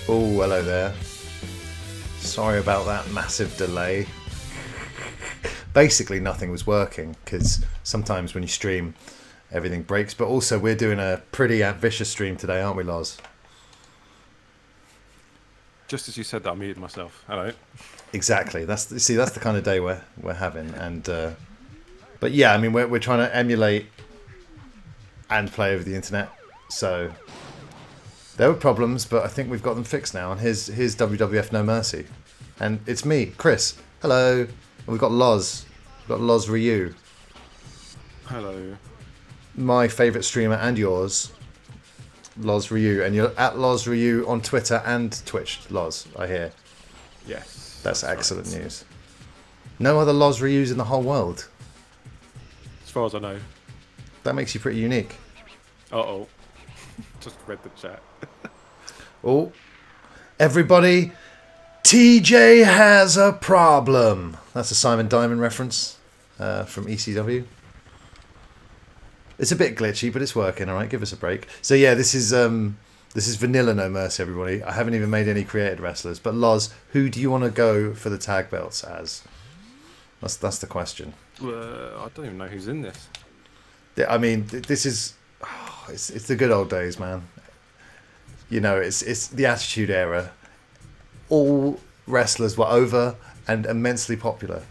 Oh, hello there. Sorry about that massive delay. Basically, nothing was working because sometimes when you stream, everything breaks. But also, we're doing a pretty ambitious stream today, aren't we, Loz? Just as you said that, I muted myself. Hello. Exactly. That's the kind of day we're having. And but yeah, I mean, we're trying to emulate and play over the internet. So there were problems, but I think we've got them fixed now. And here's WWF No Mercy, and it's me, Chris. Hello. And we've got Loz. We've got Loz Ryu, Hello. my favourite streamer and yours, Loz Ryu, and you're at Loz Ryu on Twitter and Twitch. Loz, I hear. Yes. That's excellent news. No other Loz Ryus in the whole world. As far as I know. That makes you pretty unique. Uh-oh. Just read the chat. Oh, everybody, TJ has a problem. That's a Simon Diamond reference from ECW. It's a bit glitchy, but it's working. All right, give us a break. So yeah, this is vanilla No Mercy, everybody. I haven't even made any created wrestlers. But Loz, who do you want to go for the tag belts as? That's the question. I don't even know who's in this. I mean, this is it's the good old days, man. You know, it's the Attitude Era. All wrestlers were over and immensely popular.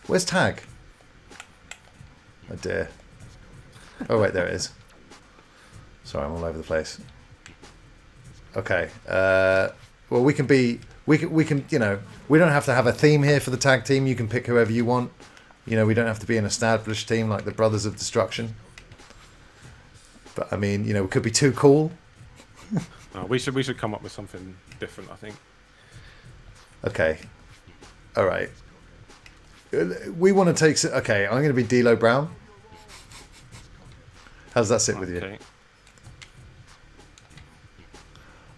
Where's tag? Oh dear. Oh wait, there it is. Sorry, I'm all over the place. Okay. Well, we can. You know, we don't have to have a theme here for the tag team. You can pick whoever you want. You know, we don't have to be an established team like the Brothers of Destruction. But I mean, you know, we could be too cool. No, we should come up with something different, I think. Okay. All right. We want to take. Okay, I'm going to be D'Lo Brown. How's that sit with you?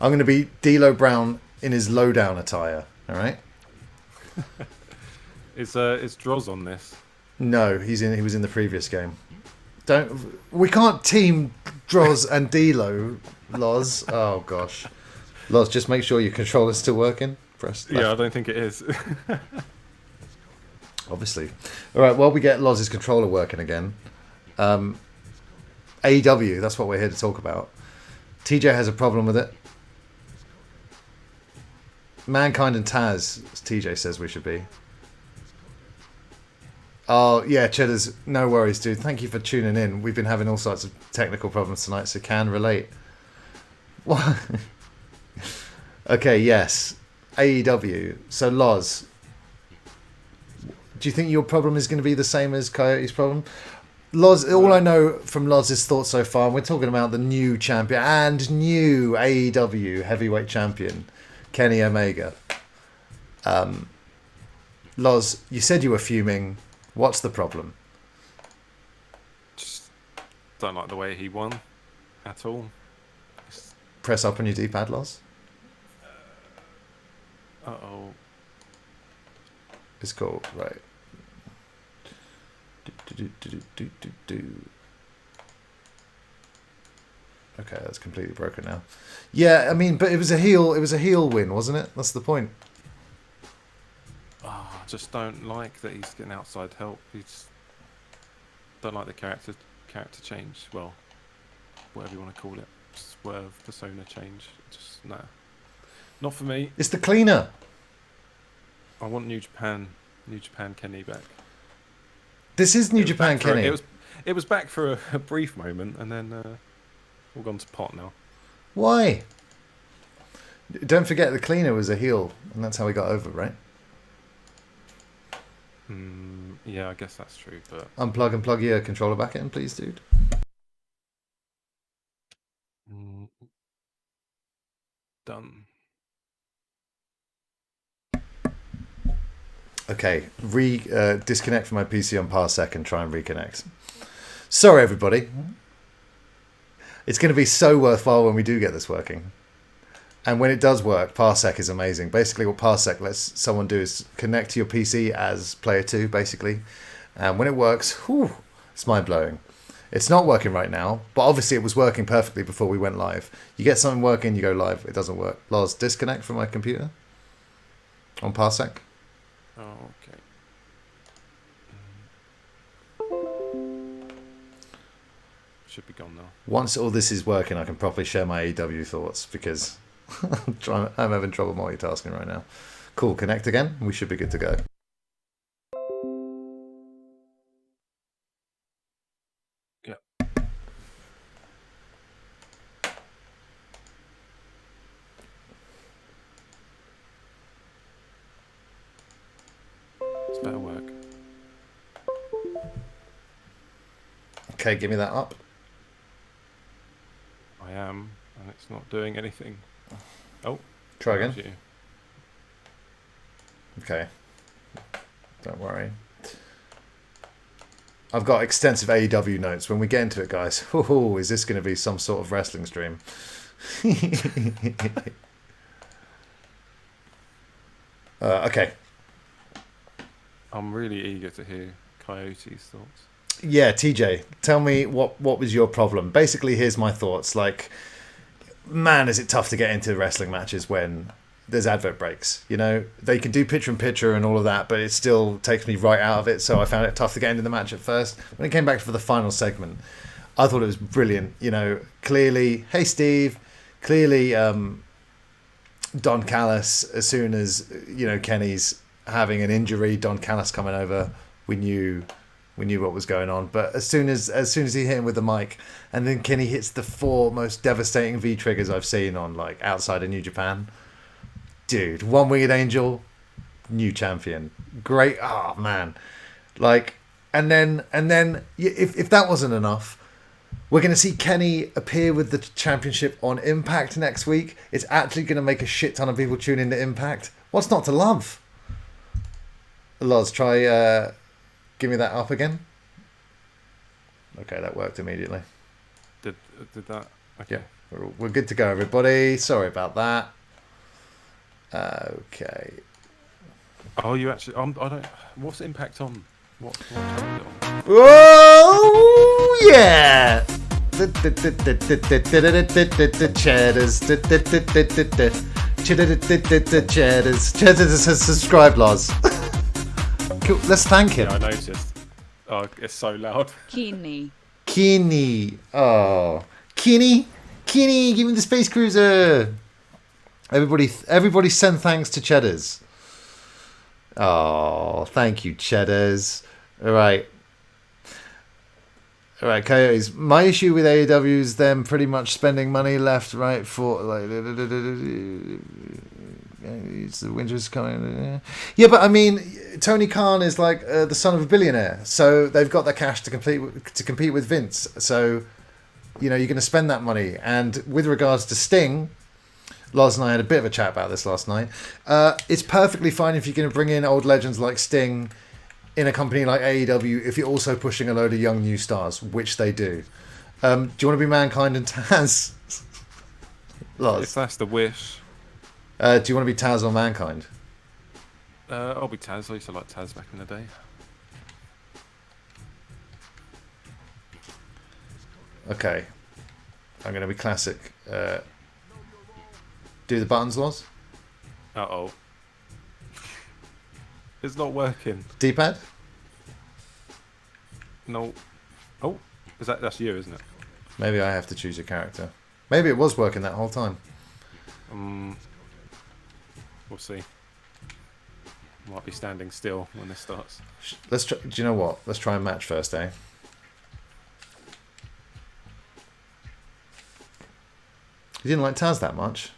I'm going to be D'Lo Brown in his lowdown attire. All right. Is Droz on this? No, he was in the previous game. We can't team Droz and D'Lo, Loz. Oh gosh, Loz, just make sure your controller's still working. Press left. Yeah, I don't think it is. Obviously. All right. While we get Loz's controller working again, AEW. That's what we're here to talk about. TJ has a problem with it. Mankind and Taz, as TJ says we should be. Oh, yeah, Cheddar's, no worries, dude. Thank you for tuning in. We've been having all sorts of technical problems tonight, so can relate. What? Okay, yes. AEW. So, Loz, do you think your problem is going to be the same as Coyote's problem? Loz, all I know from Loz's thoughts so far, and we're talking about the new champion and new AEW heavyweight champion, Kenny Omega. Loz, you said you were fuming. What's the problem? Just don't like the way he won at all. Press up on your D-pad, Loz. Uh-oh. It's cool, right. Okay, that's completely broken now. Yeah, I mean, but it was a heel win, wasn't it? That's the point. I just don't like that he's getting outside help. Don't like the character change. Well, whatever you want to call it. Swerve, persona change. Just, nah. Not for me. It's the cleaner. I want New Japan Kenny back. This is New Japan Kenny. It was back for a brief moment, and then all gone to pot now. Why? Don't forget the cleaner was a heel, and that's how he got over, right? Yeah, I guess that's true, but... Unplug and plug your controller back in, please, dude. Done. Okay, disconnect from my PC on Parsec and try and reconnect. Sorry, everybody. It's going to be so worthwhile when we do get this working. And when it does work, Parsec is amazing. Basically, what Parsec lets someone do is connect to your PC as player 2, basically. And when it works, it's mind-blowing. It's not working right now, but obviously it was working perfectly before we went live. You get something working, you go live. It doesn't work. Lars, disconnect from my computer on Parsec. Oh, okay. Should be gone now. Once all this is working, I can properly share my AEW thoughts because I'm having trouble multitasking right now. Cool, connect again. We should be good to go. Yeah. This better work. Okay, give me that up. I am, and it's not doing anything. Oh. Try that was again. you. Okay. Don't worry. I've got extensive AEW notes. When we get into it, guys, oh, is this going to be some sort of wrestling stream? Okay. I'm really eager to hear Coyote's thoughts. Yeah, TJ, tell me what was your problem? Basically, here's my thoughts. Like, man, is it tough to get into wrestling matches when there's advert breaks. You know, they can do picture in picture and all of that, but it still takes me right out of it. So I found it tough to get into the match at first. When it came back for the final segment, I thought it was brilliant. You know, clearly, hey Steve, clearly Don Callis, as soon as, you know, Kenny's having an injury, Don Callis coming over, we knew what was going on. But as soon as he hit him with the mic, and then Kenny hits the 4 most devastating V triggers I've seen on, like, outside of New Japan. Dude, One Winged Angel, new champion. Great. Oh man. Like, and then if that wasn't enough, we're going to see Kenny appear with the championship on Impact next week. It's actually going to make a shit ton of people tune into Impact. What's not to love? Loz, try give me that up again. Okay, that worked immediately. Did that? Okay. Yeah, we're good to go, everybody. Sorry about that. Okay. Oh, you actually? I don't. What's the Impact on? What channel is it on? Oh yeah! Cheddars. Cheddars has subscribed, Loz. Cool. Let's thank him. Yeah, I noticed. Oh, it's so loud. Keeney. Oh, Keeney, give me the space cruiser. Everybody send thanks to Cheddars. Oh, thank you, Cheddars. All right, Coyotes. My issue with AEW is them pretty much spending money left, right, for like. It's the winter's coming. Yeah, but I mean, Tony Khan is like the son of a billionaire, so they've got the cash to compete with Vince. So, you know, you're going to spend that money. And with regards to Sting, Lars and I had a bit of a chat about this last night. It's perfectly fine if you're going to bring in old legends like Sting in a company like AEW if you're also pushing a load of young new stars, which they do. Do you want to be Mankind and Taz? Lars? If that's the wish. Do you want to be Taz or Mankind? I'll be Taz. I used to like Taz back in the day. Okay. I'm going to be classic. Do the buttons, Loz? Uh-oh. It's not working. D-pad? No. Oh, that's you, isn't it? Maybe I have to choose a character. Maybe it was working that whole time. We'll see. Might be standing still when this starts. Let's try. Do you know what? Let's try and match first, eh? You didn't like Taz that much.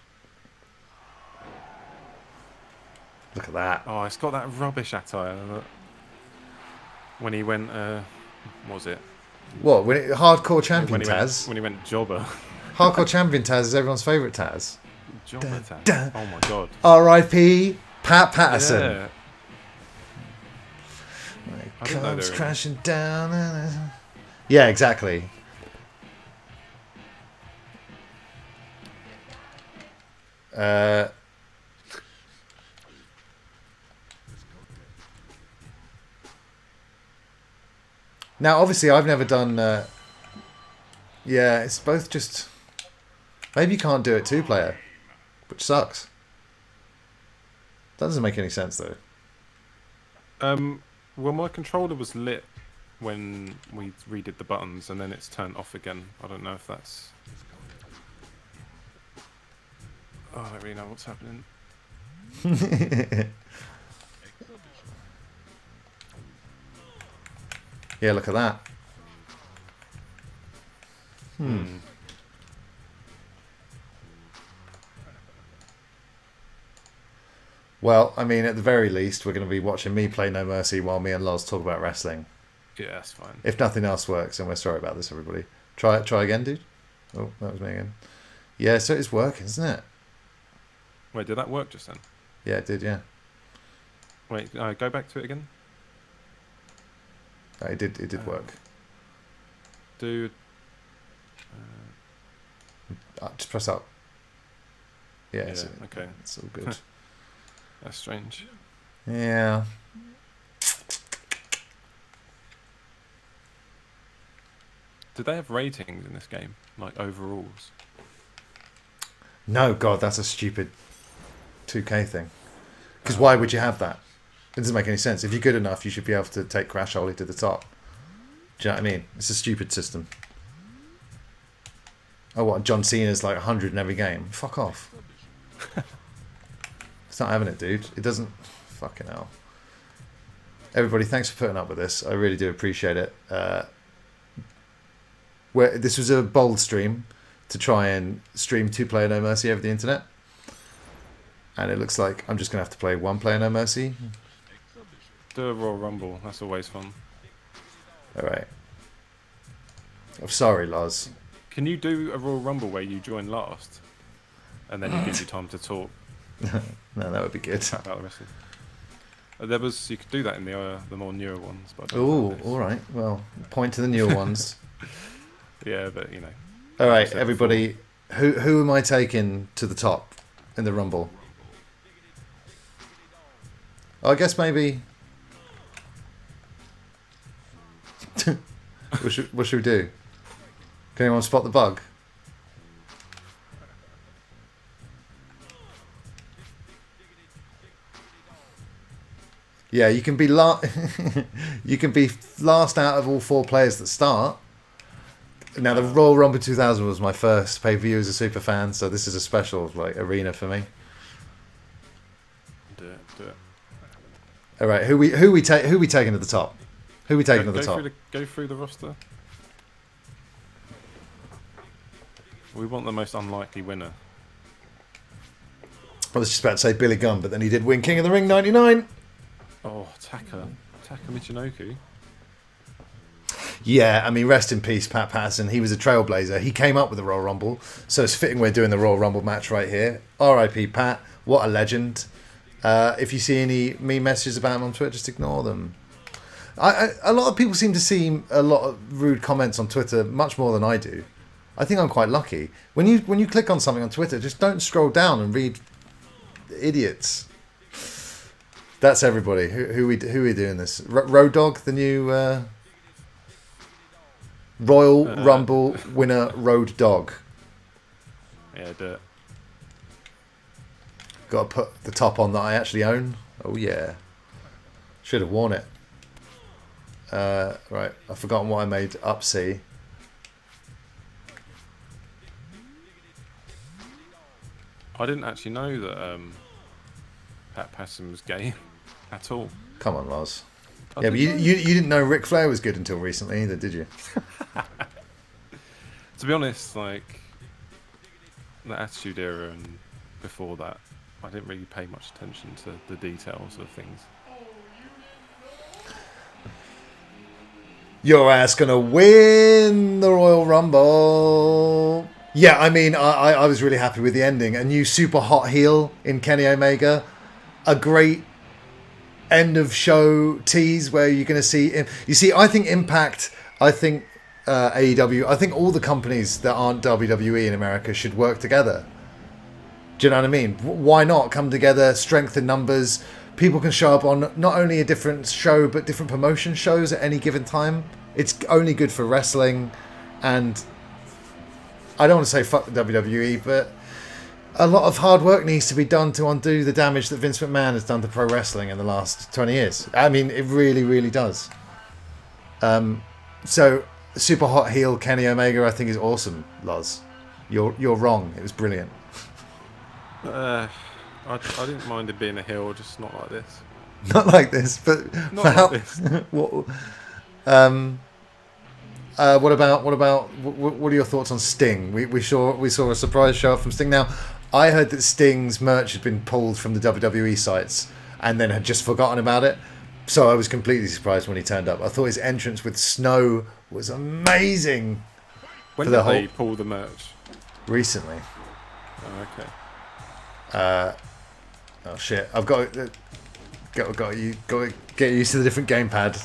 Look at that. Oh, it's got that rubbish attire. When he went, what was it? What? Hardcore champion Taz? When he went jobber. Hardcore champion Taz is everyone's favourite Taz. Jobber Taz. Oh my god. R.I.P. Pat Patterson. Yeah. Comes crashing down. Yeah, exactly. Now, obviously, I've never done Yeah, it's both just... Maybe you can't do it two-player, which sucks. That doesn't make any sense, though. Well, my controller was lit when we redid the buttons, and then it's turned off again. I don't know if that's... Oh, I don't really know what's happening. Yeah, look at that. Well, I mean, at the very least, we're going to be watching me play No Mercy while me and Loz talk about wrestling. Yeah, that's fine. If nothing else works, and we're sorry about this, everybody. Try again, dude. Oh, that was me again. Yeah, so it's working, isn't it? Wait, did that work just then? Yeah, it did, yeah. Wait, go back to it again. It did work. Do... Just press up. Yeah, okay. It's all good. That's strange. Yeah. Did they have ratings in this game? Like overalls? No, God, that's a stupid 2K thing. Because why would you have that? It doesn't make any sense. If you're good enough, you should be able to take Crash Holly to the top. Do you know what I mean? It's a stupid system. Oh, what? John Cena's like 100 in every game? Fuck off. It's not having it, dude. It doesn't... Fucking hell. Everybody, thanks for putting up with this. I really do appreciate it. This was a bold stream to try and stream 2-player No Mercy over the internet. And it looks like I'm just going to have to play 1-player No Mercy. Do a Royal Rumble. That's always fun. Alright. I'm sorry, Loz. Can you do a Royal Rumble where you join last? And then it gives you time to talk No, that would be good. about the wrestling. You could do that in the more newer ones. Oh, alright. Well, point to the newer ones. Yeah, but you know. Alright, everybody. Who am I taking to the top in the Rumble? I guess maybe... what should we do? Can anyone spot the bug? Yeah, you can be you can be last out of all 4 players that start. Now, the Royal Rumble 2000 was my first pay-per-view as a super fan, so this is a special like arena for me. Do it. All right, who we taking to the top? Who we taking to the top? Go through the roster. We want the most unlikely winner. I was just about to say Billy Gunn, but then he did win King of the Ring 99. Oh, Taka Michinoku. Yeah, I mean, rest in peace, Pat Patterson. He was a trailblazer. He came up with the Royal Rumble, so it's fitting we're doing the Royal Rumble match right here. R.I.P. Pat. What a legend. If you see any meme messages about him on Twitter, just ignore them. A lot of people seem to see a lot of rude comments on Twitter, much more than I do. I think I'm quite lucky. When you click on something on Twitter, just don't scroll down and read idiots. That's everybody. Who are we doing this? Road Dogg, the new Royal Rumble winner, Road Dogg. Yeah, do it. Got to put the top on that I actually own. Oh yeah, should have worn it. Right, I've forgotten what I made up C. I didn't actually know that Pat Patterson was gay at all. Come on, Loz. Yeah, but you didn't know Ric Flair was good until recently either, did you? To be honest, like the Attitude Era and before that, I didn't really pay much attention to the details of things. Your ass gonna win the Royal Rumble. Yeah, I mean, I was really happy with the ending. A new super hot heel in Kenny Omega. A great end of show tease where you're going to see... You see, I think Impact, I think AEW, I think all the companies that aren't WWE in America should work together. Do you know what I mean? Why not come together, strength in numbers? People can show up on not only a different show, but different promotion shows at any given time. It's only good for wrestling, and I don't want to say fuck the WWE, but a lot of hard work needs to be done to undo the damage that Vince McMahon has done to pro wrestling in the last 20 years. I mean, it really, really does. So, super hot heel Kenny Omega, I think, is awesome, Loz. You're wrong. It was brilliant. I didn't mind it being a heel, just not like this. Not like this, but Not like this. what are your thoughts on Sting? We saw a surprise show up from Sting. Now, I heard that Sting's merch had been pulled from the WWE sites and then had just forgotten about it. So I was completely surprised when he turned up. I thought his entrance with snow was amazing. When did they pull the merch? Recently. Oh, okay. Oh shit! I've got to get used to the different gamepad.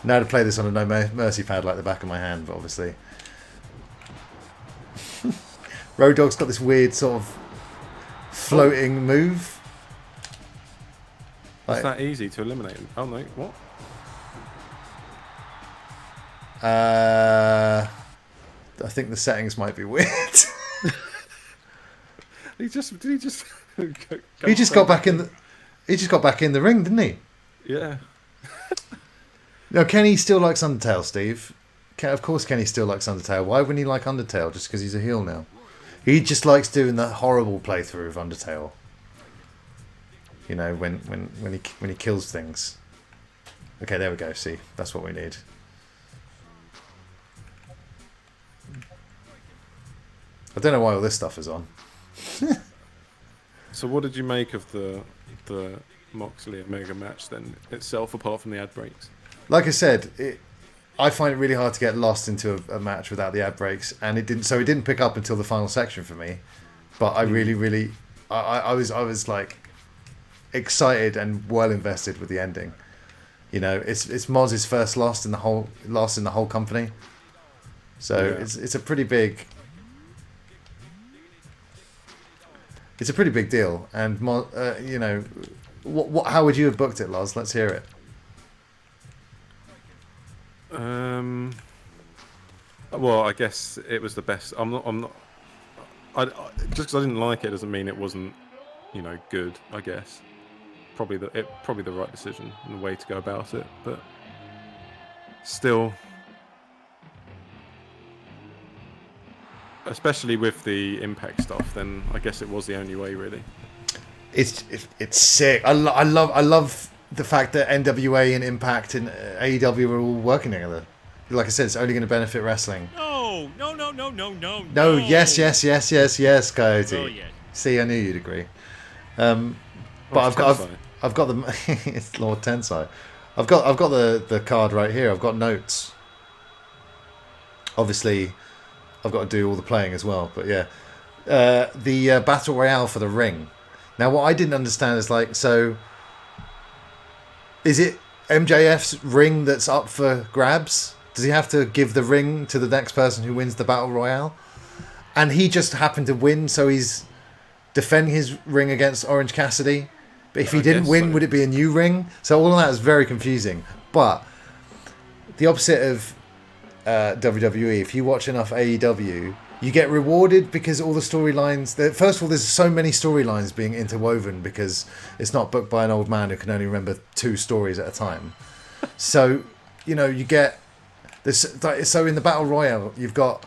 Now to play this on a No Mercy pad like the back of my hand, but obviously. Road Dogg's got this weird sort of floating move. It's that easy to eliminate him. Oh no, what? I think the settings might be weird. He just He just got back in the ring, didn't he? Yeah. No, Kenny still likes Undertale, Steve. Of course Kenny still likes Undertale. Why wouldn't he like Undertale just because he's a heel now? He just likes doing the horrible playthrough of Undertale. You know, when he kills things. Okay, there we go. See, that's what we need. I don't know why all this stuff is on. So what did you make of the Moxley Omega match then itself, apart from the ad breaks? Like I said, I find it really hard to get lost into a match without the ad breaks, and it didn't pick up until the final section for me. But I really, I was like excited and well invested with the ending. You know, it's Moz's first loss in the whole company, so yeah. It's a pretty big. It's a pretty big deal, and you know, how would you have booked it, Loz? Let's hear it. Well, I guess it was the best. Just because I didn't like it doesn't mean it wasn't, you know, good. I guess probably the right decision and the way to go about it, but still. Especially with the Impact stuff, then I guess it was the only way, really. It's sick. I love the fact that NWA and Impact and AEW are all working together. Like I said, it's only going to benefit wrestling. No. No, yes, Coyote. Oh, yes. See, I knew you'd agree. But I've got the it's Lord Tensai. I've got the card right here. I've got notes. Obviously, I've got to do all the playing as well, but yeah. The Battle Royale for the ring. Now, what I didn't understand is so is it MJF's ring that's up for grabs? Does he have to give the ring to the next person who wins the Battle Royale? And he just happened to win, so he's defending his ring against Orange Cassidy. But if he didn't win, would it be a new ring? So all of that is very confusing. But the opposite of WWE, if you watch enough AEW, you get rewarded because all the storylines. First of all, there's so many storylines being interwoven because it's not booked by an old man who can only remember 2 stories at a time. So, you know, you get this. So in the Battle Royale, you've got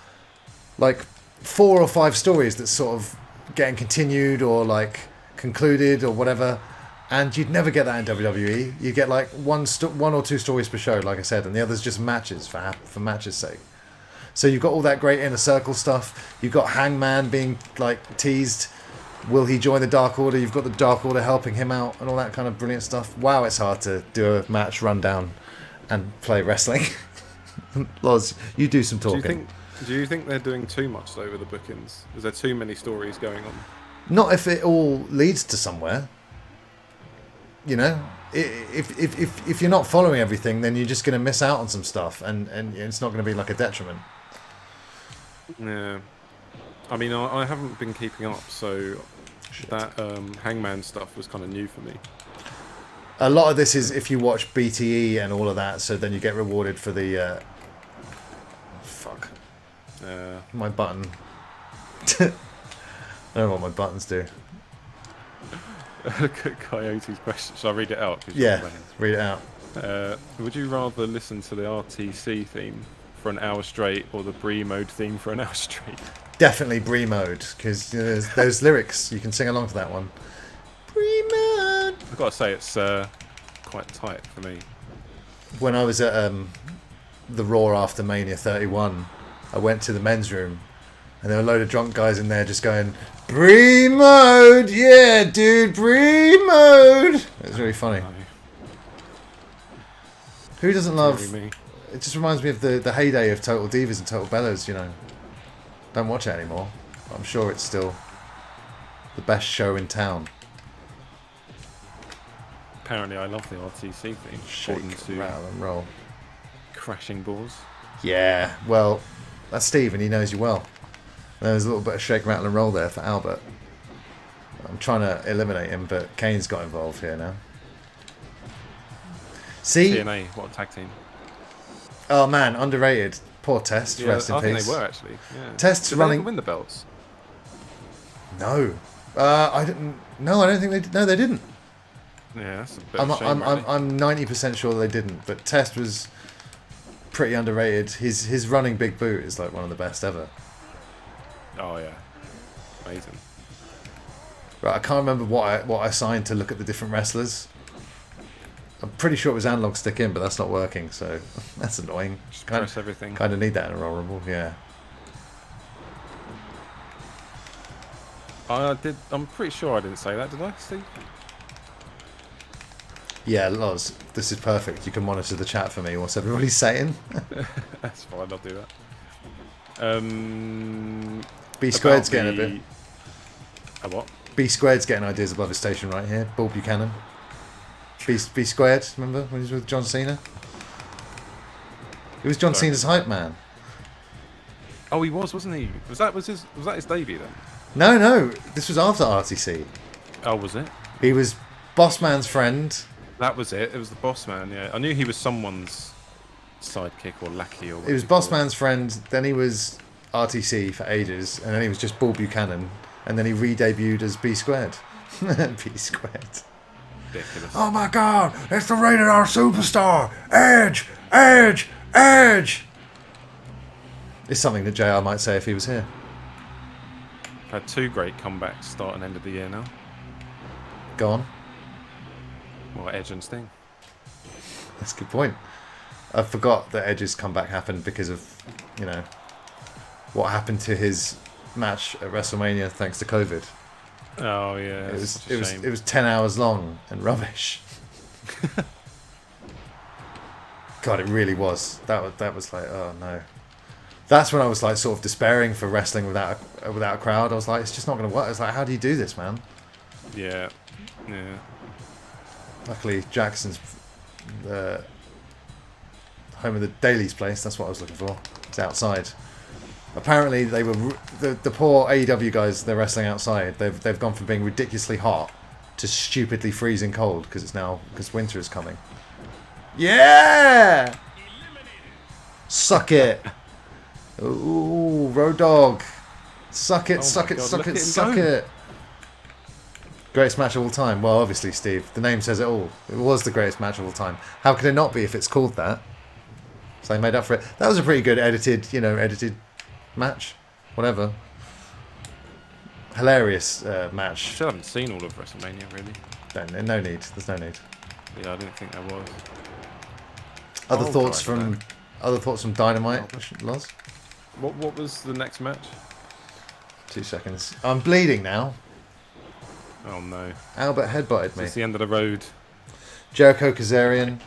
like 4 or 5 stories that sort of getting continued or like concluded or whatever. And you'd never get that in WWE. You get like one or 2 stories per show, like I said, and the others just matches for matches' sake. So you've got all that great inner circle stuff. You've got Hangman being like teased. Will he join the Dark Order? You've got the Dark Order helping him out and all that kind of brilliant stuff. Wow, it's hard to do a match rundown and play wrestling. Loz, you do some talking. Do you think they're doing too much though with the bookings? Is there too many stories going on? Not if it all leads to somewhere. You know, if you're not following everything, then you're just going to miss out on some stuff, and it's not going to be like a detriment. Yeah, I mean, I haven't been keeping up, so that Hangman stuff was kind of new for me. A lot of this is if you watch BTE and all of that, so then you get rewarded for the. Fuck. My button. I don't know what my buttons do. Coyote's question. Shall I read it out? 'Cause you're Yeah, playing. read it out. Would you rather listen to the RTC theme for an hour straight or the Brie mode theme for an hour straight? Definitely Brie mode, because there's those lyrics. You can sing along to that one. Brie mode. I've got to say, it's quite tight for me. When I was at the Raw after Mania 31, I went to the men's room, and there were a load of drunk guys in there just going, Brie mode, yeah, dude, Brie mode. It was really funny. No, Who doesn't love? really me. It just reminds me of the heyday of Total Divas and Total Bellas. You know, don't watch it anymore. I'm sure it's still the best show in town. Apparently, I love the RTC theme. according Shake, to rattle, and roll. Crashing Balls. Yeah, well, that's Steve, and he knows you well. There's a little bit of shake, rattle, and roll there for Albert. I'm trying to eliminate him, but Kane's got involved here now. See? TNA, what a tag team. Oh man, underrated. Poor Test. Yeah, Rest in I think peace. they were actually. Yeah. Test's Did they running. ever win the belts? No, I didn't. No, I don't think they. No, they didn't. Yeah, that's a bit of a shame, I'm 90% sure they didn't. But Test was pretty underrated. His running big boot is like one of the best ever. Oh yeah, amazing. Right, I can't remember what I signed to look at the different wrestlers. I'm pretty sure it was analog stick in, but that's not working, so that's annoying. Just press everything. Kind of need that in a Royal Rumble, yeah. I did. I'm pretty sure I didn't say that, did I, Steve? Yeah, Loz, this is perfect. You can monitor the chat for me. What's everybody saying? That's fine. I'll do that. B squared's getting a bit. A what? B squared's getting ideas above his station right here. Bull Buchanan. B squared, remember when he was with John Cena? He was John Sorry. Cena's hype man. Oh, he was, wasn't he? Was that his debut then? No, this was after RTC. Oh, was it? He was Boss Man's friend. That was it. It was the boss man. Yeah, I knew he was someone's sidekick or lackey or. He was Boss Man's friend. Then he was RTC for ages, and then he was just Bull Buchanan, and then he re-debuted as B squared. B squared. Ridiculous. Oh my God! It's the rated R superstar, Edge, Edge, Edge. It's something that JR might say if he was here. Had two great comebacks start and end of the year now. Go on. Well, Edge and Sting. That's a good point. I forgot that Edge's comeback happened because of, you know, what happened to his match at WrestleMania thanks to COVID. Oh yeah, It was 10 hours long and rubbish. God, it really was. That was like, oh no. That's when I was like sort of despairing for wrestling without a crowd. I was like, it's just not going to work. It's like, how do you do this, man? Yeah. Luckily, Jackson's the home of the Daily's place. That's what I was looking for. It's outside. Apparently, they were the poor AEW guys. They're wrestling outside. They've gone from being ridiculously hot to stupidly freezing cold because winter is coming. Yeah, suck it. Ooh, Road Dogg. Suck it, Oh suck my it, God, suck look it, at him suck go. it. Greatest match of all time. Well, obviously, Steve. The name says it all. It was the greatest match of all time. How could it not be if it's called that? So they made up for it. That was a pretty good edited match. Whatever. Hilarious match. Still haven't seen all of WrestleMania really. No need. There's no need. Yeah, I didn't think there was. Other Oh, thoughts right, from Dynamite, Oh, Loz? What was the next match? 2 seconds. I'm bleeding now. Oh no. Albert headbutted me. It's the end of the road. Jericho Kazarian.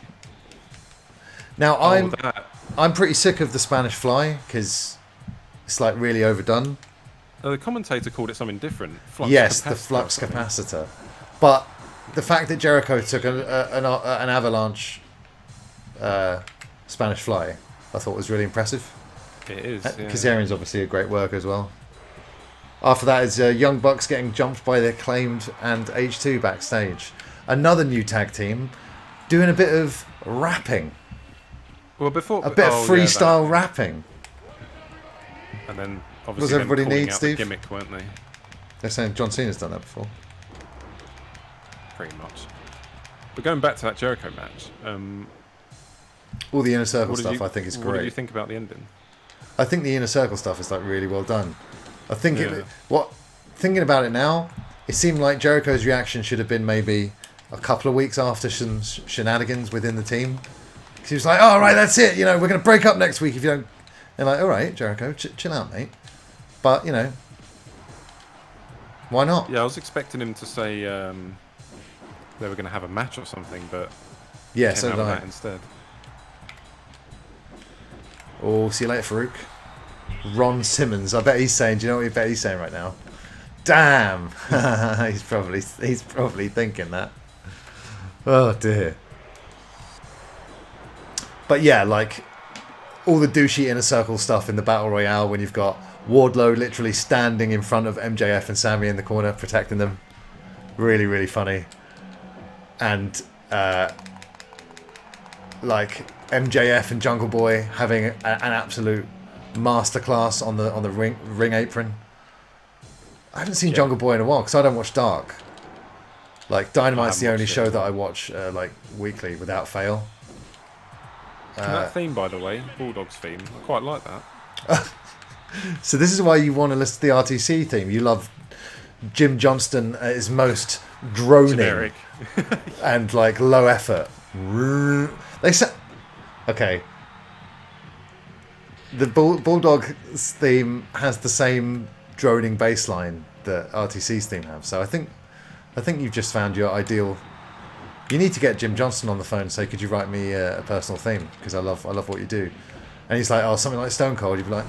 Now Oh, that. I'm pretty sick of the Spanish Fly because it's like really overdone. The commentator called it something different. Flux Yes, capacitor the or flux something. capacitor. But the fact that Jericho took an avalanche Spanish Fly, I thought was really impressive. It is. Yeah. Kazarian's obviously a great worker as well. After that is Young Bucks getting jumped by the Acclaimed and H2 backstage. Another new tag team doing a bit of rapping. Well, before A bit of freestyle rapping. And then obviously them everybody calling need, out Steve? the gimmick, weren't they? They're saying John Cena's done that before. Pretty much. But going back to that Jericho match, All the Inner Circle what did stuff you, I think is what did you great. think about the ending? I think the Inner Circle stuff is like really well done. I think Yeah. thinking about it now, it seemed like Jericho's reaction should have been maybe a couple of weeks after some shenanigans within the team. 'Cause he was like, "Oh right, that's it. You know, we're going to break up next week if you don't." And like, all right, Jericho, chill out, mate. But you know, why not? Yeah, I was expecting him to say they were going to have a match or something, but Yeah, came so out did with I. that instead. Oh, see you later, Farouk. Ron Simmons. I bet he's saying. Do you know what I bet he's saying right now? Damn. he's probably thinking that. Oh dear. But yeah, like all the douchey Inner Circle stuff in the Battle Royale when you've got Wardlow literally standing in front of MJF and Sammy in the corner protecting them. Really, really funny. And like MJF and Jungle Boy having an absolute masterclass on the ring apron. I haven't seen Jungle Boy in a while because I don't watch Dark. Like Dynamite's the only show that I watch like weekly without fail. That theme, by the way, Bulldog's theme, I quite like that. So this is why you want to listen to the RTC theme. You love Jim Johnston at his most droning Generic. and like low effort. They said, okay. The Bulldog's theme has the same droning bass line that RTC's theme have. So I think you've just found your ideal. You need to get Jim Johnston on the phone and say, could you write me a personal theme? Because I love what you do. And he's like, oh, something like Stone Cold. You'd be like,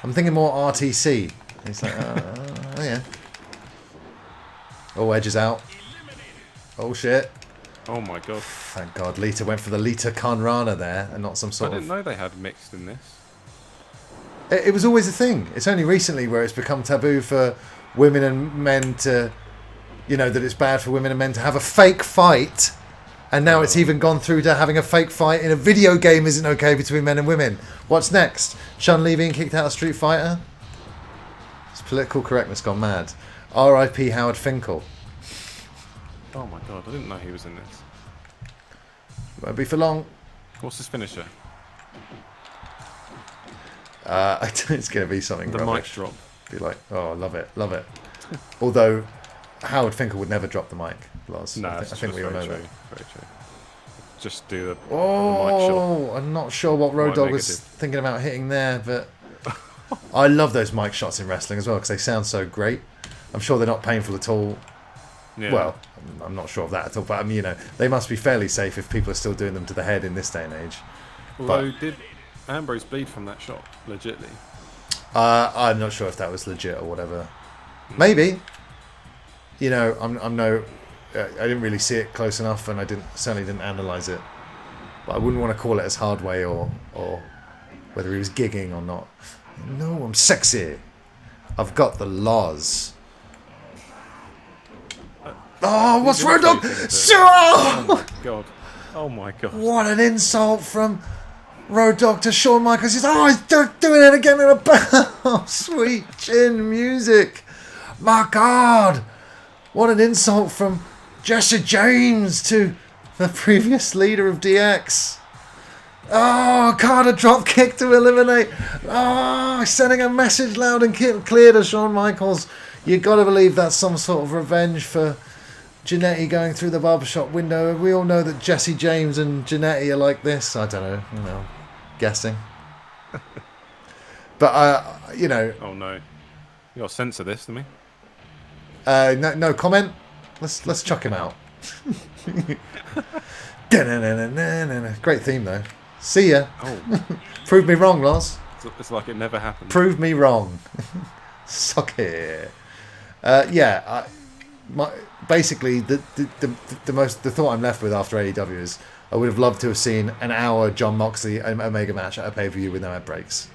I'm thinking more RTC. And he's like, oh yeah. Oh, Edge is out. Oh shit. Oh my god. Thank God. Lita went for the Lita Kanrana there and not some I sort didn't of... know they had mixed in this. It was always a thing. It's only recently where it's become taboo for women and men to... You know, that it's bad for women and men to have a fake fight. And now it's even gone through to having a fake fight in a video game isn't okay between men and women. What's next? Chun-Li being kicked out of Street Fighter? It's political correctness gone mad. R.I.P. Howard Finkel. Oh my god, I didn't know he was in this. Won't be for long. What's his finisher? It's going to be something The rubbish. mic drop. Be like, oh, love it. Although, Howard Finkel would never drop the mic, Lars. No, I think we all know that. Very true. Just do the mic shot. Oh, I'm not sure what Road Dogg was negative. thinking about hitting there, but I love those mic shots in wrestling as well because they sound so great. I'm sure they're not painful at all. Yeah. Well, I'm not sure of that at all, but I mean, you know, they must be fairly safe if people are still doing them to the head in this day and age. Although, did Ambrose bleed from that shot? Legitly. I'm not sure if that was legit or whatever. Maybe. You know, I didn't really see it close enough, and I certainly didn't analyse it. But I wouldn't want to call it as hard way or whether he was gigging or not. No, I'm sexy. I've got the laws. Oh, what's Road Dogg? Oh my god. What an insult from Road Dogg to Shawn Michaels. He's he's doing it again in a oh, sweet chin music. My God. What an insult from Jesse James to the previous leader of DX. Oh, Carter drop kick to eliminate. Oh, sending a message loud and clear to Shawn Michaels. You got to believe that's some sort of revenge for Jannetty going through the barbershop window. We all know that Jesse James and Jannetty are like this. I don't know, guessing. But you know. Oh no, you got to censor this, didn't we? No comment. Let's chuck him out. Great theme though. See ya. Oh, Prove me wrong, Loz. it's like it never happened. Prove me wrong. Suck it. Basically, the thought I'm left with after AEW is I would have loved to have seen an hour John Moxley and Omega match at a pay-per-view with no ad breaks,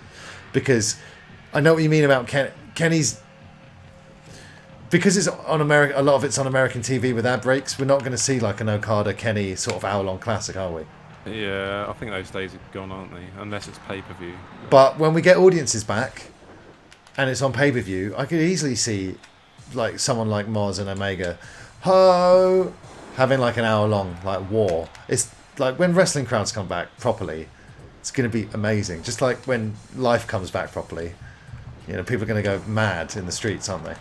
because I know what you mean about Kenny's. Because it's on America, a lot of it's on American TV with ad breaks. We're not going to see like an Okada Kenny sort of hour-long classic, are we? Yeah, I think those days are gone, aren't they? Unless it's pay-per-view. But when we get audiences back, and it's on pay-per-view, I could easily see like someone like Moz and Omega ho having like an hour-long like war. It's like when wrestling crowds come back properly, it's going to be amazing. Just like when life comes back properly, you know, people are going to go mad in the streets, aren't they?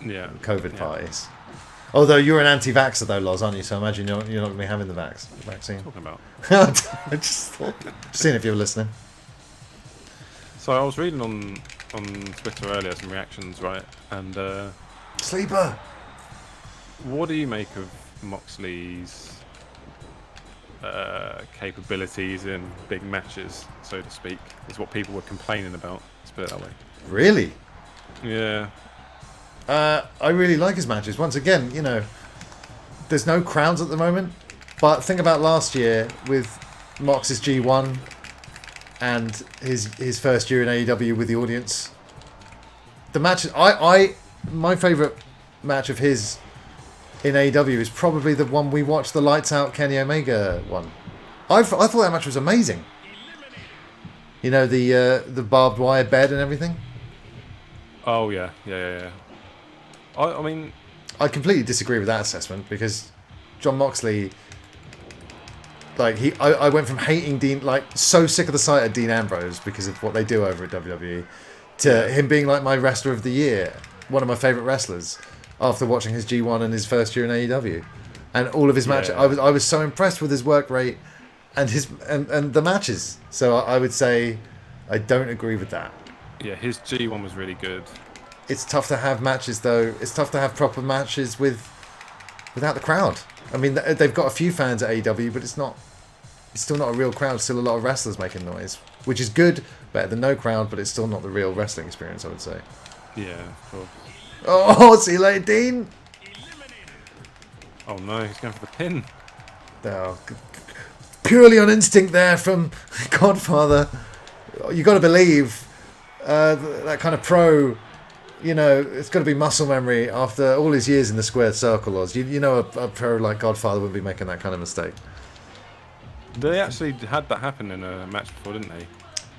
Yeah. COVID parties. Although you're an anti-vaxxer though, Loz, aren't you? So I imagine you're not going to be having the vaccine. Talking about. I just thought, seeing if you were listening. So I was reading on Twitter earlier some reactions, right? And Sleeper. what do you make of Moxley's capabilities in big matches, so to speak? Is what people were complaining about. Let's put it that way. Really? Yeah. I really like his matches. Once again, you know, there's no crowds at the moment, but think about last year with Mox's G1 and his first year in AEW with the audience. The match, my favourite match of his in AEW is probably the one we watched, the Lights Out Kenny Omega one. I thought that match was amazing. You know, the barbed wire bed and everything. Oh yeah. I mean, I completely disagree with that assessment because Jon Moxley, like I went from hating Dean, like so sick of the sight of Dean Ambrose because of what they do over at WWE, to him being like my wrestler of the year, one of my favourite wrestlers, after watching his G1 and his first year in AEW, and all of his matches. I was so impressed with his work rate and his and the matches. So I would say I don't agree with that. yeah, his G1 was really good. It's tough to have matches though. It's tough to have proper matches without the crowd. I mean, they've got a few fans at AEW, but it's still not a real crowd. Still a lot of wrestlers making noise, which is good, better than no crowd, but it's still not the real wrestling experience, I would say. Yeah, of course. Oh, see you later, Dean. Oh no, he's going for the pin. Oh, purely on instinct there from Godfather. You got to believe that kind of pro. You know, it's got to be muscle memory after all his years in the squared circle. Oz. You know, a pro like Godfather wouldn't be making that kind of mistake. They actually had that happen in a match before, didn't they?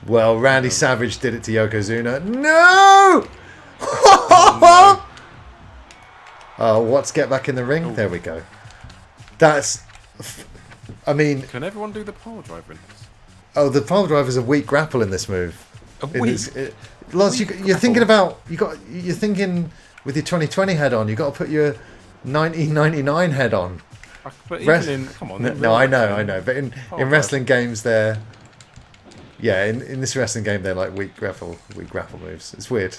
Well, Randy Savage did it to Yokozuna. No! Oh, what's get back in the ring? Ooh. There we go. That's... I mean... Can everyone do the pile driver in this? Oh, the pile driver's a weak grapple in this move. A weak? Lots, you're thinking about... You're thinking with your 2020 head on, you've got to put your 1999 head on. But even in... Come on. No, I know. But in wrestling games, they're... Yeah, in this wrestling game, they're like weak grapple moves. It's weird.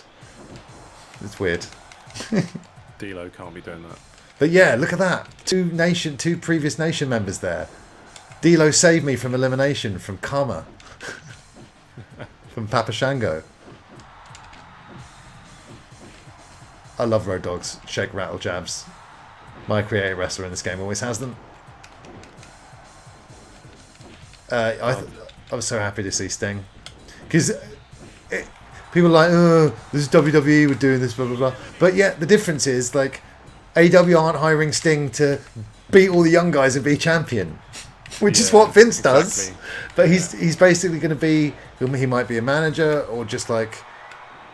D'Lo can't be doing that. But yeah, look at that. Two previous Nation members there. D'Lo saved me from elimination from Karma. From Papa Shango. I love Road Dogs. Shake, rattle, jabs. My creative wrestler in this game always has them. I was so happy to see Sting. Because people are like, oh, this is WWE, we're doing this, blah, blah, blah. But yeah, the difference is, like, AEW aren't hiring Sting to beat all the young guys and be champion. Which is what Vince does. But he's basically going to be, he might be a manager or just like,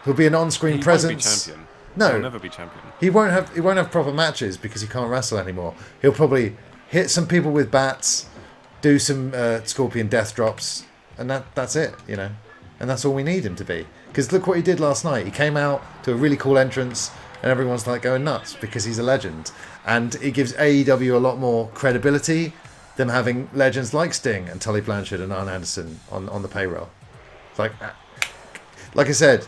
he'll be an on-screen presence. Won't be champion. No. He'll never be champion. He won't have proper matches because he can't wrestle anymore. He'll probably hit some people with bats, do some Scorpion death drops, and that's it, you know. And that's all we need him to be. Because look what he did last night. He came out to a really cool entrance, and everyone's like going nuts because he's a legend. And it gives AEW a lot more credibility than having legends like Sting and Tully Blanchard and Arn Anderson on the payroll. Like I said,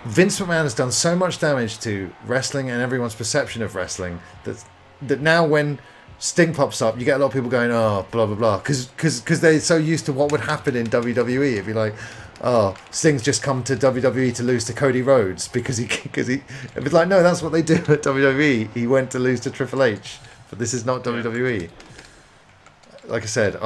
Vince McMahon has done so much damage to wrestling and everyone's perception of wrestling that now when Sting pops up, you get a lot of people going, oh, blah, blah, blah. Because they're so used to what would happen in WWE. It'd be like, oh, Sting's just come to WWE to lose to Cody Rhodes because he it was like, no, that's what they do at WWE. He went to lose to Triple H, but this is not WWE. Like I said,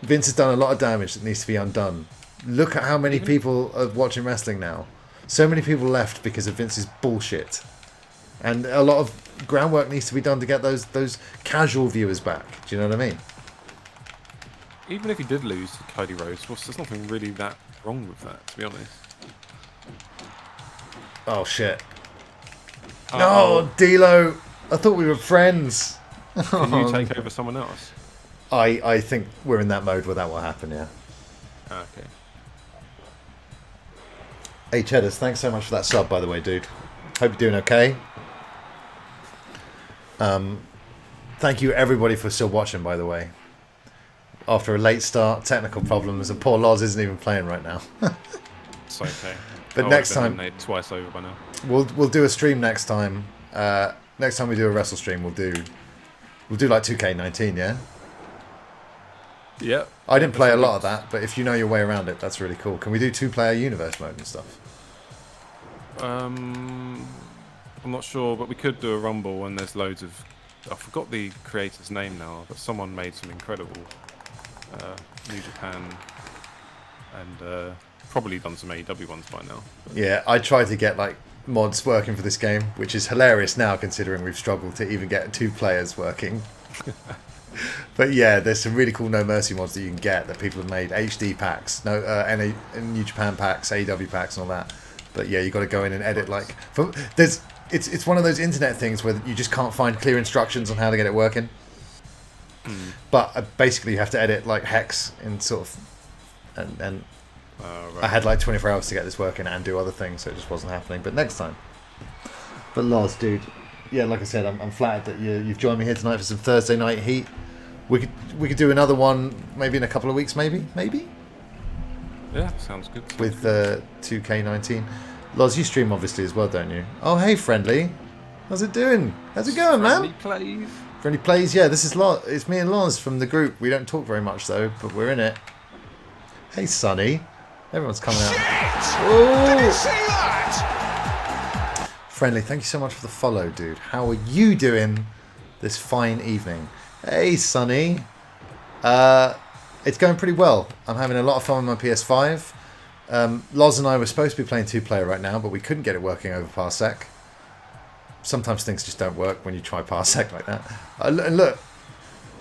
Vince has done a lot of damage that needs to be undone. Look at how many people are watching wrestling now. So many people left because of Vince's bullshit. And a lot of groundwork needs to be done to get those casual viewers back. Do you know what I mean? Even if he did lose to Cody Rhodes, there's nothing really that wrong with that, to be honest. Oh shit. Uh-oh. No, D'Lo. I thought we were friends. Can you take over someone else? I think we're in that mode where that will happen, yeah. Okay. Hey, Cheddars, thanks so much for that sub, by the way, dude. Hope you're doing okay. Thank you, everybody, for still watching, by the way. After a late start, technical problems, and poor Loz isn't even playing right now. It's okay. But I next would've been time, eliminated twice over by now. we'll do a stream next time. Next time we do a wrestle stream, we'll do like 2K19, yeah. Yeah. I didn't play a lot of that, but if you know your way around it, that's really cool. Can we do 2-player universe mode and stuff? I'm not sure, but we could do a rumble, and there's loads of. I forgot the creator's name now, but someone made some incredible New Japan and probably done some AEW ones by now. Yeah, I tried to get like mods working for this game, which is hilarious now considering we've struggled to even get 2 players working. But yeah, there's some really cool No Mercy mods that you can get that people have made. HD packs, New Japan packs, AEW packs, and all that. But yeah, you got to go in and edit like. It's one of those internet things where you just can't find clear instructions on how to get it working. But basically, you have to edit like hex in sort of, and Right. I had like 24 hours to get this working and do other things, so it just wasn't happening. But next time. But Lars, dude, yeah, like I said, I'm flattered that you've joined me here tonight for some Thursday night heat. We could do another one maybe in a couple of weeks, maybe. Yeah, sounds good. With 2K19. Loz, you stream obviously as well, don't you? Oh, hey, Friendly. How's it doing? How's it going, man? Plays. Friendly Plays, yeah, this is Loz. It's me and Loz from the group. We don't talk very much, though, but we're in it. Hey, Sonny. Everyone's coming out. Did you see that? Friendly, thank you so much for the follow, dude. How are you doing this fine evening? Hey, Sonny. It's going pretty well. I'm having a lot of fun with my PS5. Loz and I were supposed to be playing 2-player right now, but we couldn't get it working over Parsec. Sometimes things just don't work when you try Parsec like that. And look,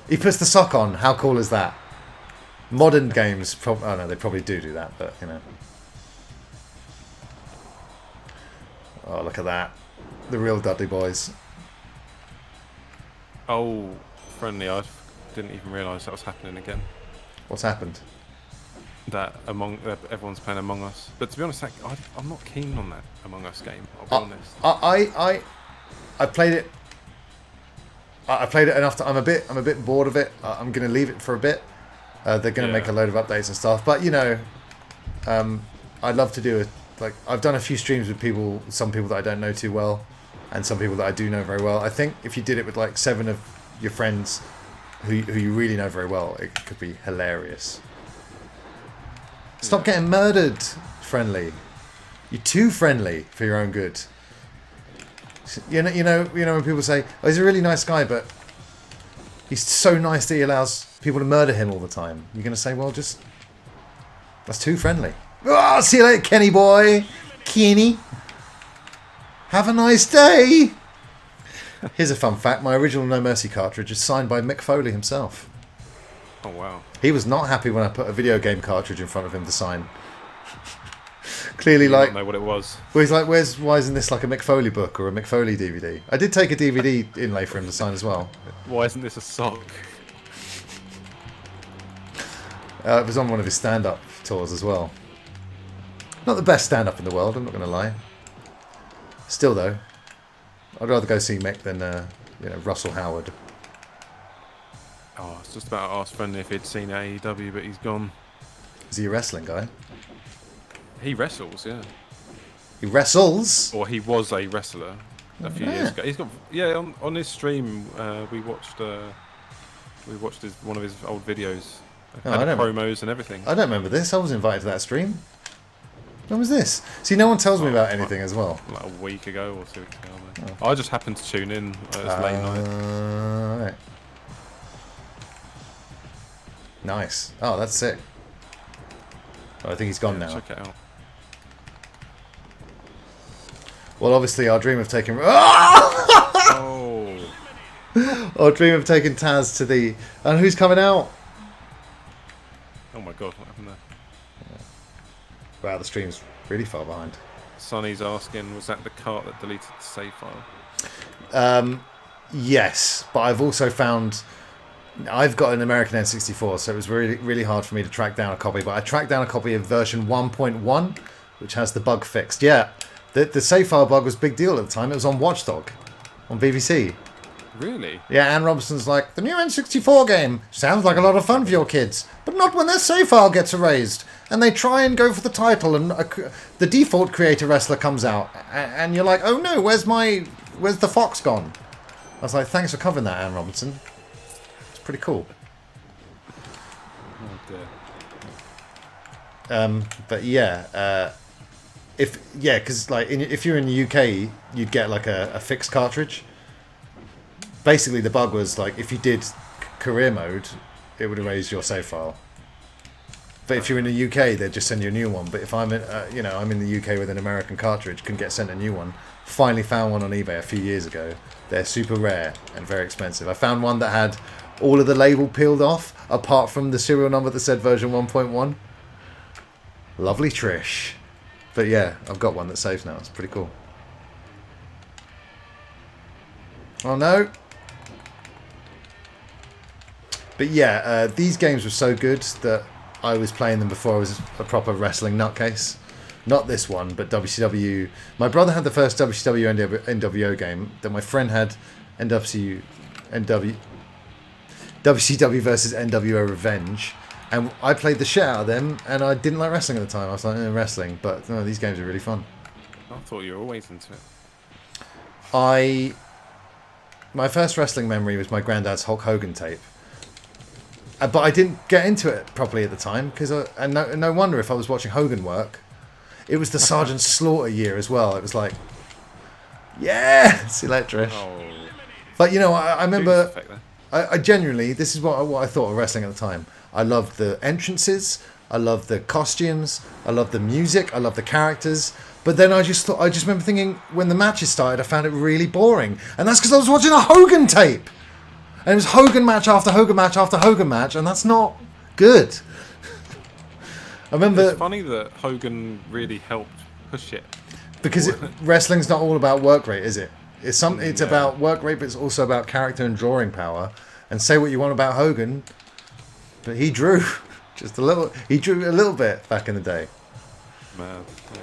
he puts the sock on. How cool is that? Modern games, oh no, they probably do that, but you know. Oh, look at that. The real Dudley boys. Oh, Friendly, I didn't even realise that was happening again. What's happened? That everyone's playing Among Us. But to be honest, I'm not keen on that Among Us game. I'll be honest. I played it. I played it enough to. I'm a bit bored of it. I'm going to leave it for a bit. They're going to make a load of updates and stuff. But you know, I'd love to do it. Like I've done a few streams with people, some people that I don't know too well, and some people that I do know very well. I think if you did it with like 7 of your friends who you really know very well, it could be hilarious. Stop getting murdered, Friendly. You're too friendly for your own good. You know when people say, "Oh, he's a really nice guy, but he's so nice that he allows people to murder him all the time." You're gonna say, "Well, just that's too friendly." Oh, see you later, Kenny boy. Kenny. Have a nice day. Here's a fun fact: my original No Mercy cartridge is signed by Mick Foley himself. Oh wow. He was not happy when I put a video game cartridge in front of him to sign. Clearly, I like, don't know what it was. well, he's like, why isn't this like a Mick Foley book or a Mick Foley DVD? I did take a DVD inlay for him to sign as well. Why isn't this a sock? It was on one of his stand-up tours as well. Not the best stand-up in the world, I'm not going to lie. Still, though, I'd rather go see Mick than Russell Howard. Oh, I was just about to ask Friendly if he'd seen AEW, but he's gone. Is he a wrestling guy? He wrestles, yeah. He wrestles? Or he was a wrestler a few years ago. He's got on his stream. We watched one of his old videos. Had promos and everything. I don't remember this. I was invited to that stream. When was this? See, no one tells me about anything as well. Like a week ago or 2 weeks ago. I just happened to tune in. It was late night. Right. Nice. Oh, that's sick. Oh, I think he's gone now. Check it out. Well, obviously, our dream of taking... Oh! Our dream of taking Taz to the... And who's coming out? Oh my god, what happened there? Wow, the stream's really far behind. Sonny's asking, was that the cart that deleted the save file? Yes, but I've also found I've got an American N64, so it was really really hard for me to track down a copy. But I tracked down a copy of version 1.1, which has the bug fixed. Yeah, the save file bug was a big deal at the time. It was on Watchdog, on BBC. Really? Yeah, Anne Robinson's like, the new N64 game sounds like a lot of fun for your kids, but not when their save file gets erased. And they try and go for the title, and the default creator wrestler comes out, and you're like, oh no, where's the fox gone? I was like, thanks for covering that, Anne Robinson. It's pretty cool. Oh dear. But yeah, because like if you're in the UK, you'd get like a fixed cartridge. Basically, the bug was like if you did career mode, it would erase your save file. But if you're in the UK, they'd just send you a new one. But if I'm in, I'm in the UK with an American cartridge, can get sent a new one. Finally found one on eBay a few years ago. They're super rare and very expensive. I found one that had all of the label peeled off, apart from the serial number that said version 1.1. Lovely Trish. But yeah, I've got one that saves now. It's pretty cool. Oh no. But yeah, these games were so good that I was playing them before I was a proper wrestling nutcase. Not this one, but WCW. My brother had the first WCW NWO game. Then my friend had WCW versus NWO Revenge. And I played the shit out of them, and I didn't like wrestling at the time. I was like, wrestling. But no, these games are really fun. I thought you were always into it. My first wrestling memory was my granddad's Hulk Hogan tape. But I didn't get into it properly at the time, and no wonder if I was watching Hogan work. It was the Sergeant Slaughter year as well. It was like, yeah, it's electric. Oh. But I remember, I genuinely, this is what I thought of wrestling at the time. I loved the entrances, I loved the costumes, I loved the music, I loved the characters. But then I just remember thinking, when the matches started, I found it really boring. And that's because I was watching a Hogan tape. And it was Hogan match after Hogan match after Hogan match, and that's not good. I remember... It's funny that Hogan really helped push it. Because wrestling's not all about work rate, is it? It's about work rate, but it's also about character and drawing power. And say what you want about Hogan, but he drew just a little. He drew a little bit back in the day. Man, yeah.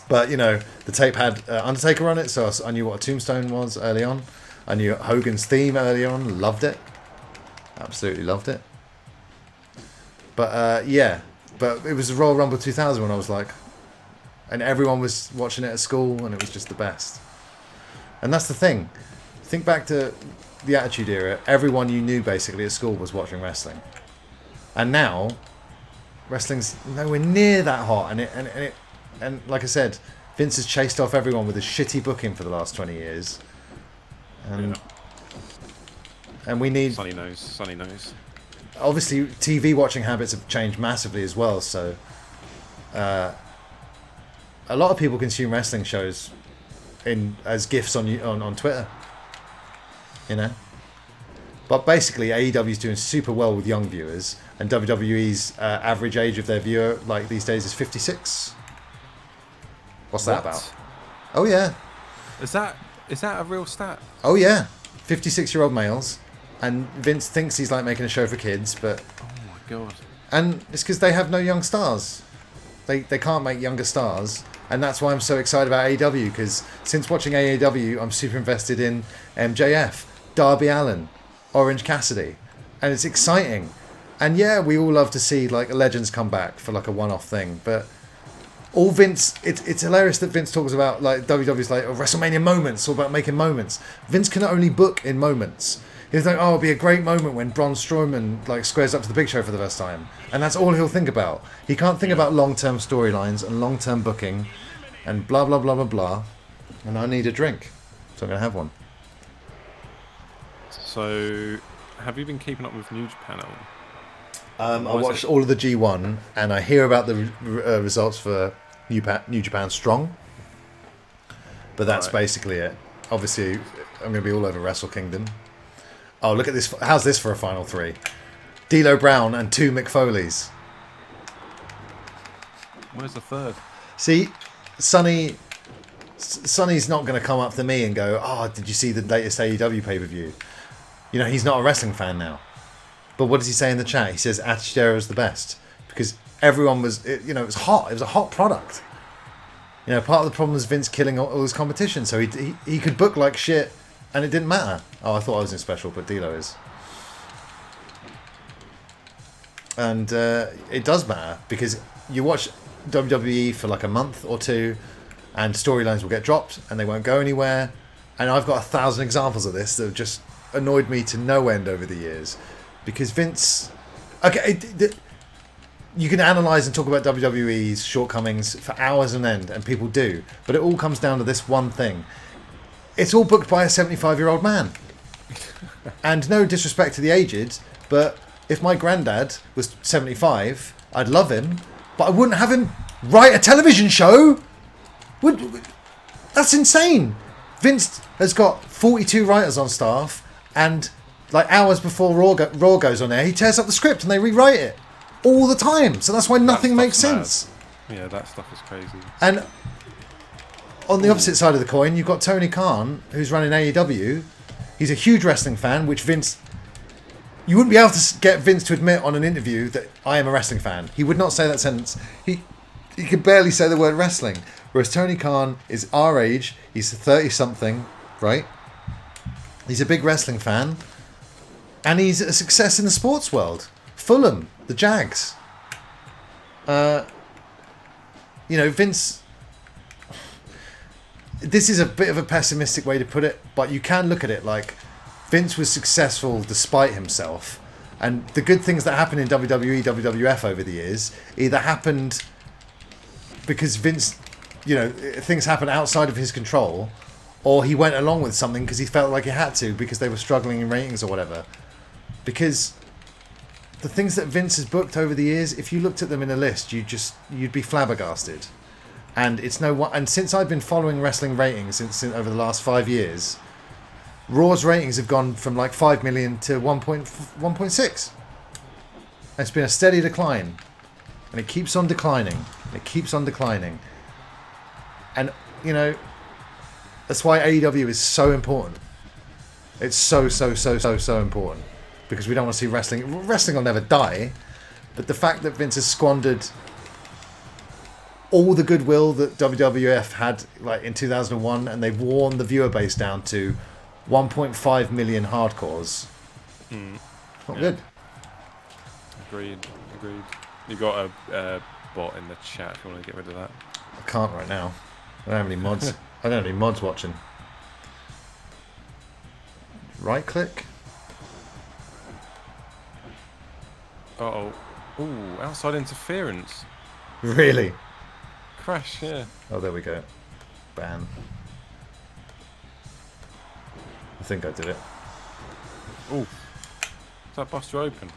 But the tape had Undertaker on it, so I knew what a tombstone was early on. I knew Hogan's theme early on. Loved it. Absolutely loved it. But but it was the Royal Rumble 2000 when I was like, and everyone was watching it at school, and it was just the best. And that's the thing. Think back to the Attitude Era. Everyone you knew basically at school was watching wrestling, and now wrestling's nowhere near that hot. And like I said, Vince has chased off everyone with his shitty booking for the last 20 years. And we need... Sonny knows. Obviously, TV watching habits have changed massively as well, so... a lot of people consume wrestling shows as GIFs on Twitter. But basically, AEW's doing super well with young viewers, and WWE's average age of their viewer, like these days, is 56. What's that about? Oh, yeah. Is that a real stat? Oh, yeah. 56-year-old males. And Vince thinks he's like making a show for kids, but... Oh, my God. And it's because they have no young stars. They can't make younger stars. And that's why I'm so excited about AEW, because since watching AEW, I'm super invested in MJF, Darby Allin, Orange Cassidy. And it's exciting. And yeah, we all love to see like legends come back for like a one-off thing, but... All Vince, it's hilarious that Vince talks about like WWE's like WrestleMania moments, all about making moments. Vince can only book in moments. He's like, it'll be a great moment when Braun Strowman like squares up to the Big Show for the first time, and that's all he'll think about. He can't think about long-term storylines and long-term booking, and blah blah blah blah blah. And I need a drink, so I'm gonna have one. So, have you been keeping up with New Japan at all? I watched all of the G1, and I hear about the results for New Japan Strong, but that's basically it. Obviously, I'm going to be all over Wrestle Kingdom. Oh, look at this. How's this for a final three? D'Lo Brown and 2 Mick Foleys. Where's the third? See, Sonny's not going to come up to me and go, "Oh, did you see the latest AEW pay-per-view?" You know, he's not a wrestling fan now. But what does he say in the chat? He says Attitude Era is the best because everyone was, it was hot. It was a hot product. You know, part of the problem was Vince killing all his competition, so he could book like shit, and it didn't matter. Oh, I thought I was in special, but D'Lo is. And it does matter because you watch WWE for like a month or two, and storylines will get dropped and they won't go anywhere. And I've got 1,000 examples of this that have just annoyed me to no end over the years, because Vince. Okay, you can analyze and talk about WWE's shortcomings for hours on end, and people do, but it all comes down to this one thing: it's all booked by a 75-year-old man. And no disrespect to the aged, but if my granddad was 75, I'd love him, but I wouldn't have him write a television show. That's insane. Vince has got 42 writers on staff, and like hours before Raw goes on air, he tears up the script and they rewrite it all the time. So that's why nothing makes sense. Yeah, that stuff is crazy. And on the opposite side of the coin, you've got Tony Khan, who's running AEW. He's a huge wrestling fan, which Vince... You wouldn't be able to get Vince to admit on an interview that I am a wrestling fan. He would not say that sentence. He could barely say the word wrestling. Whereas Tony Khan is our age. He's 30-something, right? He's a big wrestling fan. And he's a success in the sports world. Fulham, the Jags. Vince... This is a bit of a pessimistic way to put it, but you can look at it like Vince was successful despite himself. And the good things that happened in WWE, WWF over the years either happened because Vince, things happened outside of his control, or he went along with something because he felt like he had to because they were struggling in ratings or whatever. Because the things that Vince has booked over the years, if you looked at them in a list, you'd be flabbergasted. And and since I've been following wrestling ratings since over the last 5 years, Raw's ratings have gone from like 5 million to 1.6. It's been a steady decline, and it keeps on declining. And that's why AEW is so important. It's so important, because we don't want to see wrestling. Wrestling will never die, but the fact that Vince has squandered all the goodwill that WWF had like in 2001, and they've worn the viewer base down to 1.5 million hardcores. Not good. Agreed. You got a bot in the chat if you want to get rid of that. I can't right now. I don't have any mods. I don't have any mods watching. Right click. Uh-oh. Ooh, outside interference. Really? Crash, yeah. Oh, there we go. Ban. I think I did it. Ooh. Does that bust you open?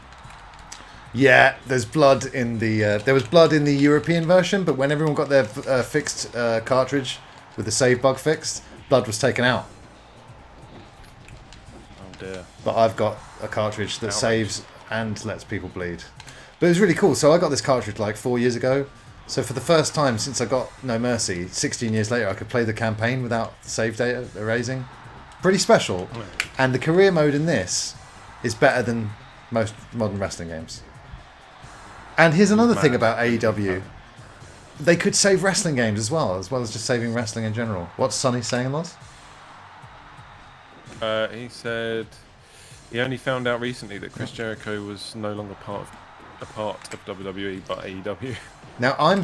Yeah, there's blood in the... there was blood in the European version, but when everyone got their fixed cartridge with the save bug fixed, blood was taken out. Oh dear. But I've got a cartridge that saves and lets people bleed. But it was really cool. So I got this cartridge like 4 years ago. So for the first time since I got No Mercy, 16 years later, I could play the campaign without save data erasing. Pretty special. And the career mode in this is better than most modern wrestling games. And here's another thing about AEW. They could save wrestling games as well as just saving wrestling in general. What's Sonny saying, Loz? He said he only found out recently that Chris Jericho was no longer a part of WWE but AEW. Now I'm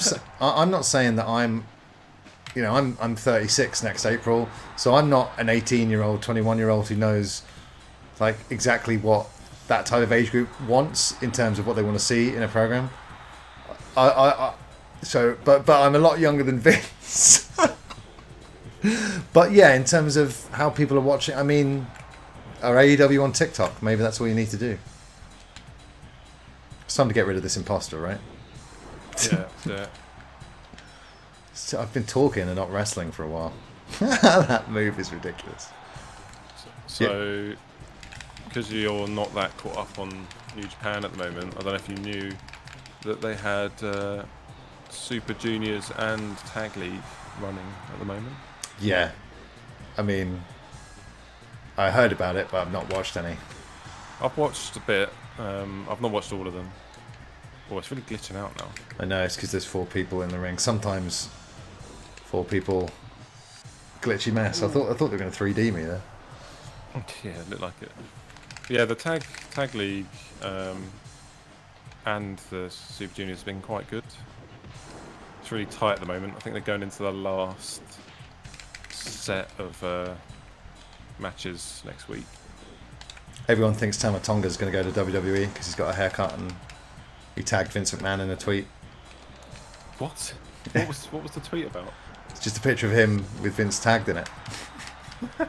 not saying that I'm 36 next April, so I'm not an 18-year-old, 21-year-old who knows like exactly what that type of age group wants in terms of what they want to see in a program. But I'm a lot younger than Vince. But yeah, in terms of how people are watching, I mean, are AEW on TikTok? Maybe that's all you need to do. It's time to get rid of this imposter, right? Yeah. So I've been talking and not wrestling for a while. That move is ridiculous. So, because you're not that caught up on New Japan at the moment, I don't know if you knew that they had Super Juniors and Tag League running at the moment. Yeah. I mean, I heard about it, but I've not watched any. I've watched a bit. I've not watched all of them. Oh, it's really glitching out now. I know, it's because there's 4 people in the ring. Sometimes 4 people... Glitchy mess. I thought they were going to 3D me there. Yeah, it looked like it. Yeah, the tag league and the Super Juniors have been quite good. It's really tight at the moment. I think they're going into the last set of matches next week. Everyone thinks Tama Tonga's going to go to WWE because he's got a haircut and he tagged Vince McMahon in a tweet. What? What was the tweet about? It's just a picture of him with Vince tagged in it. Oh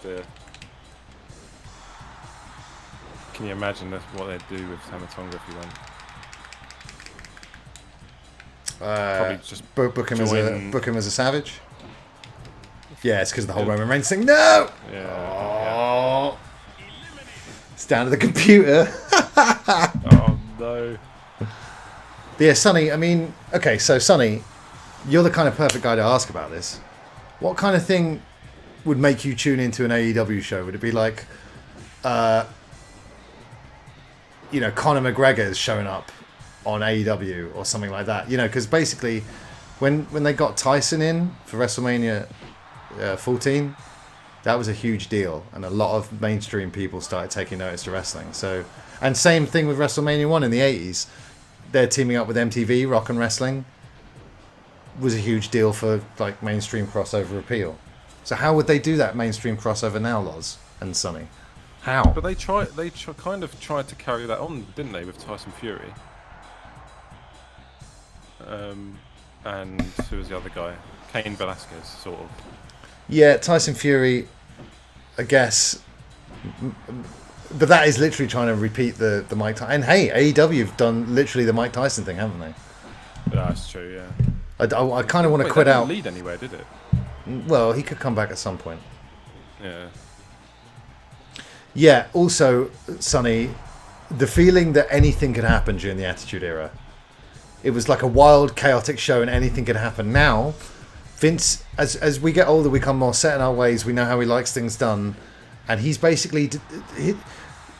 dear. Can you imagine what they'd do with Tama Tonga if he went? Probably just book him as a savage. Yeah, it's because of the whole Yeah. Roman Reigns thing. No! Yeah. Oh. It's down to the computer. Oh no. But yeah, Sonny, I mean, okay, so Sonny, you're the kind of perfect guy to ask about this. What kind of thing would make you tune into an AEW show? Would it be like, Conor McGregor's showing up on AEW or something like that? Because basically, when they got Tyson in for WrestleMania 14, that was a huge deal, and a lot of mainstream people started taking notice to wrestling. So, and same thing with WrestleMania 1 in the 80s. They're teaming up with MTV, Rock and Wrestling was a huge deal for like mainstream crossover appeal. So how would they do that mainstream crossover now, Loz and Sonny? How? But they kind of tried to carry that on, didn't they, with Tyson Fury? And who was the other guy? Cain Velasquez, sort of. Yeah, Tyson Fury, I guess. But that is literally trying to repeat the Mike Tyson. And hey, AEW have done literally the Mike Tyson thing, haven't they? Yeah, that's true, yeah. I kind of want to Wait, quit that didn't out. lead anywhere, did it? Well, he could come back at some point. Yeah. Yeah, also, Sonny, the feeling that anything could happen during the Attitude Era. It was like a wild, chaotic show and anything could happen. Now, Vince, as we get older, we become more set in our ways. We know how he likes things done. And he's basically...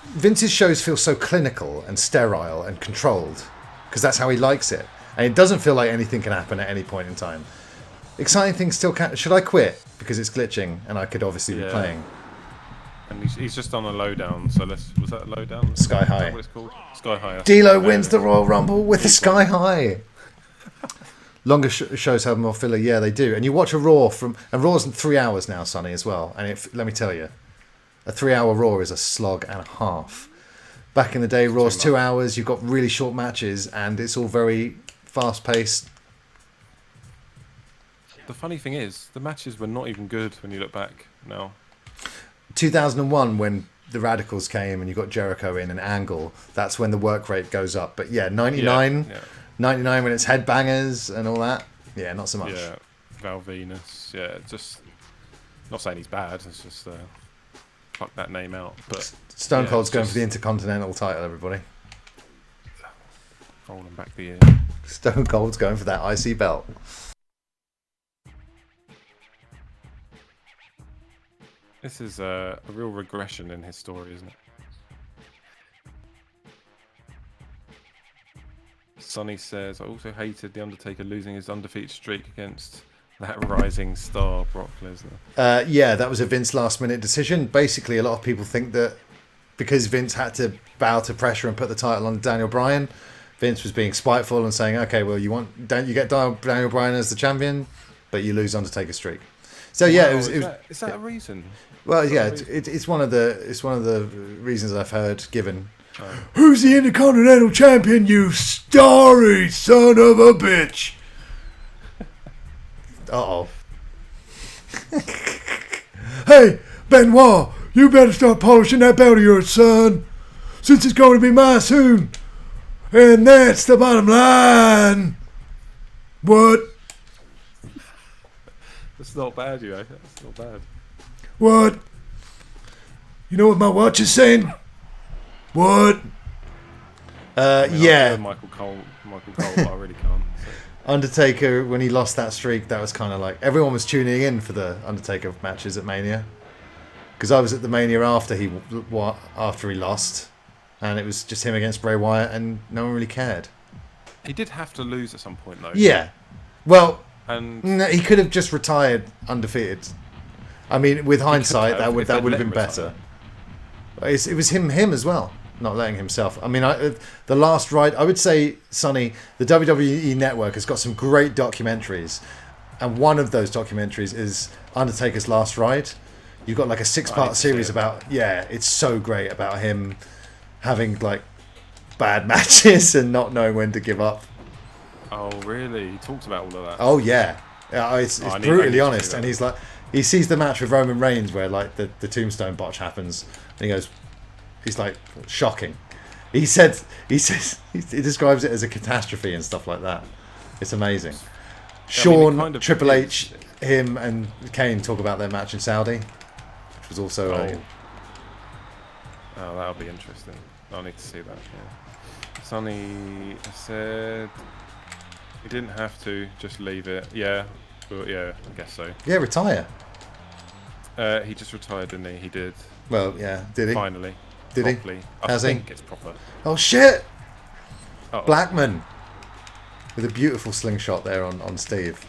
Vince's shows feel so clinical and sterile and controlled because that's how he likes it. And it doesn't feel like anything can happen at any point in time. Exciting things still can... Should I quit? Because it's glitching and I could obviously be playing. And he's just on a lowdown, so was that a lowdown? Sky High. Is that what it's called? Sky High. D'Lo wins the Royal Rumble with the Sky High. Longer shows have more filler. Yeah, they do. And you watch a Raw and Raw's in 3 hours now, Sonny, as well. And let me tell you, a 3-hour Raw is a slog and a half. Back in the day, Raw's 2 hours. You've got really short matches, and it's all very fast-paced. The funny thing is, the matches were not even good when you look back now. 2001, when the Radicals came and you got Jericho in and Angle, that's when the work rate goes up. But yeah, 99 when it's headbangers and all that, yeah, not so much. Yeah, Val Venus, yeah, just not saying he's bad, it's just fuck that name out. But Stone Cold's going for the Intercontinental title, everybody. Rolling back the year. Stone Cold's going for that IC belt. This is a real regression in his story, isn't it? Sonny says, I also hated The Undertaker losing his undefeated streak against that rising star, Brock Lesnar. Yeah, that was a Vince last-minute decision. Basically, a lot of people think that because Vince had to bow to pressure and put the title on Daniel Bryan, Vince was being spiteful and saying, okay, well, you get Daniel Bryan as the champion, but you lose Undertaker's streak. So yeah, Is that a reason? Well, yeah, it's one of the reasons I've heard given. Oh. Who's the Intercontinental Champion, you starry son of a bitch? Uh-oh. Hey, Benoit, you better start polishing that belt of yours, son, since it's going to be mine soon. And that's the bottom line. What? That's not bad, you know. That's not bad. What? You know what my watch is saying? What? I mean, yeah. Michael Cole, but I really can't. So. Undertaker, when he lost that streak, that was kind of like everyone was tuning in for the Undertaker matches at Mania, because I was at the Mania after he lost, and it was just him against Bray Wyatt, and no one really cared. He did have to lose at some point, though. Yeah, well, and no, he could have just retired undefeated. I mean, with hindsight, that would have been better. It was him as well, not letting himself. I mean, the last ride, I would say, Sonny, the WWE Network has got some great documentaries, and one of those documentaries is Undertaker's Last Ride. You've got like a 6-part series about, it's so great about him having like bad matches and not knowing when to give up. Oh, really? He talks about all of that. Oh yeah, it's brutally honest, and he's like. He sees the match with Roman Reigns where like the tombstone botch happens, and he's like, shocking. He describes it as a catastrophe and stuff like that. It's amazing. Shawn, Triple H, him and Kane talk about their match in Saudi, which was also Oh, that'll be interesting. I'll need to see that. Yeah. Sonny said he didn't have to just leave it. Yeah. Well, yeah, I guess so. Yeah, retire. He just retired, didn't he? He did. Well, yeah, did he? Finally. Did properly. he? I Has think he? it's proper. Oh, shit! Uh-oh. Blackman. With a beautiful slingshot there on Steve.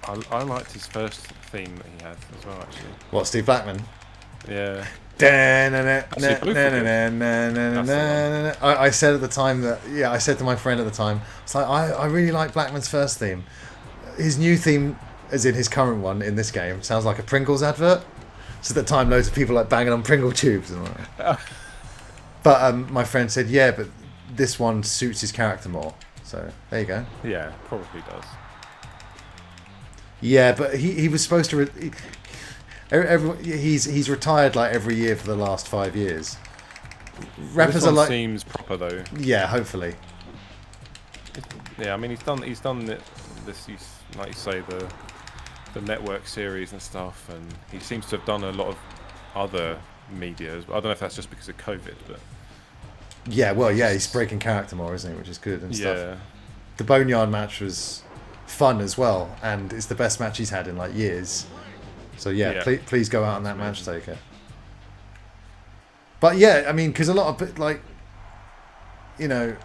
I liked his first theme that he had as well, actually. What, Steve Blackman? Yeah. I said at the time I said to my friend at the time, it's like, I really like Blackman's first theme. His new theme, as in his current one in this game, sounds like a Pringles advert. So at the time, loads of people like banging on Pringle tubes. And but my friend said, yeah, but this one suits his character more. So there you go. Yeah, probably does. Yeah, but he was supposed to. He's retired like every year for the last 5 years. Rappers are like seems proper though. Yeah, hopefully. Yeah, I mean he's done this. He's, like you say, the network series and stuff, and he seems to have done a lot of other media. I don't know if that's just because of COVID, but yeah, well, yeah, he's breaking character more, isn't he? Which is good and stuff. Yeah. The Boneyard match was fun as well, and it's the best match he's had in like years. So yeah. Please go out on that match, Taker. But yeah, I mean, because a lot of like, you know,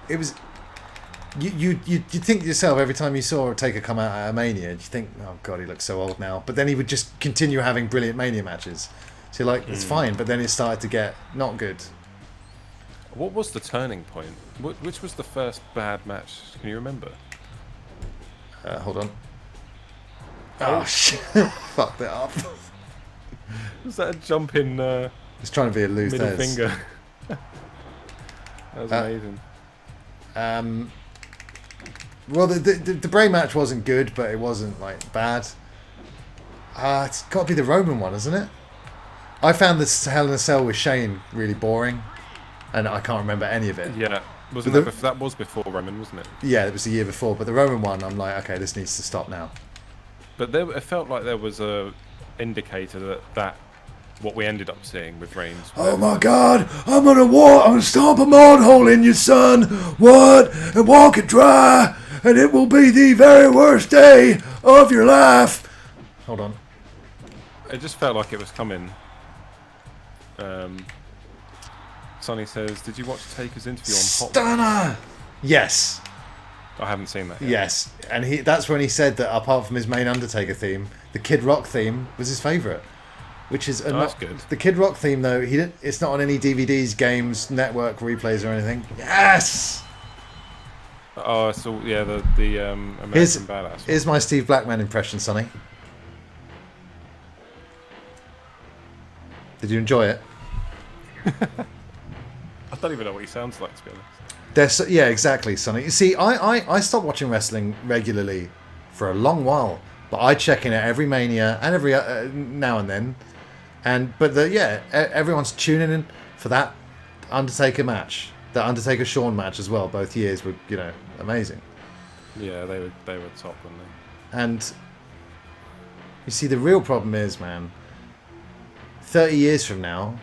it was. You think to yourself every time you saw Taker come out at a Mania, you think, oh god, he looks so old now. But then he would just continue having brilliant Mania matches. So you're like, it's fine. But then it started to get not good. What was the turning point? Which was the first bad match? Can you remember? Hold on. Oh shit! Fucked it up. Was that a jump in? It's trying to be a loose middle finger. That was amazing. Well, the Bray match wasn't good, but it wasn't like bad. It's got to be the Roman one, isn't it? I found this Hell in a Cell with Shane really boring, and I can't remember any of it. Yeah, that was before Roman, wasn't it? Yeah, it was the year before. But the Roman one, I'm like, okay, this needs to stop now. But it felt like there was a indicator that what we ended up seeing with Reigns. Oh my God! I'm gonna stomp a mud hole in you, son. What? And walk it dry, and it will be the very worst day of your life. Hold on. It just felt like it was coming. Sonny says, "Did you watch Taker's interview on Hot?" Stunner. Yes. I haven't seen that yet. Yes, and that's when he said that apart from his main Undertaker theme, the Kid Rock theme was his favourite. Which is that's good. The Kid Rock theme, though, it's not on any DVDs, games, network replays or anything. Yes! Oh, so yeah, the American Badass. Here's my Steve Blackman impression, Sonny. Did you enjoy it? I don't even know what he sounds like, to be honest. Yeah, exactly, Sonny. You see, I stopped watching wrestling regularly for a long while, but I check in at every Mania and every now and then, everyone's tuning in for that Undertaker match, the Undertaker Shawn match as well. Both years were amazing. Yeah, they were top, weren't they? And you see, the real problem is, man, 30 years from now.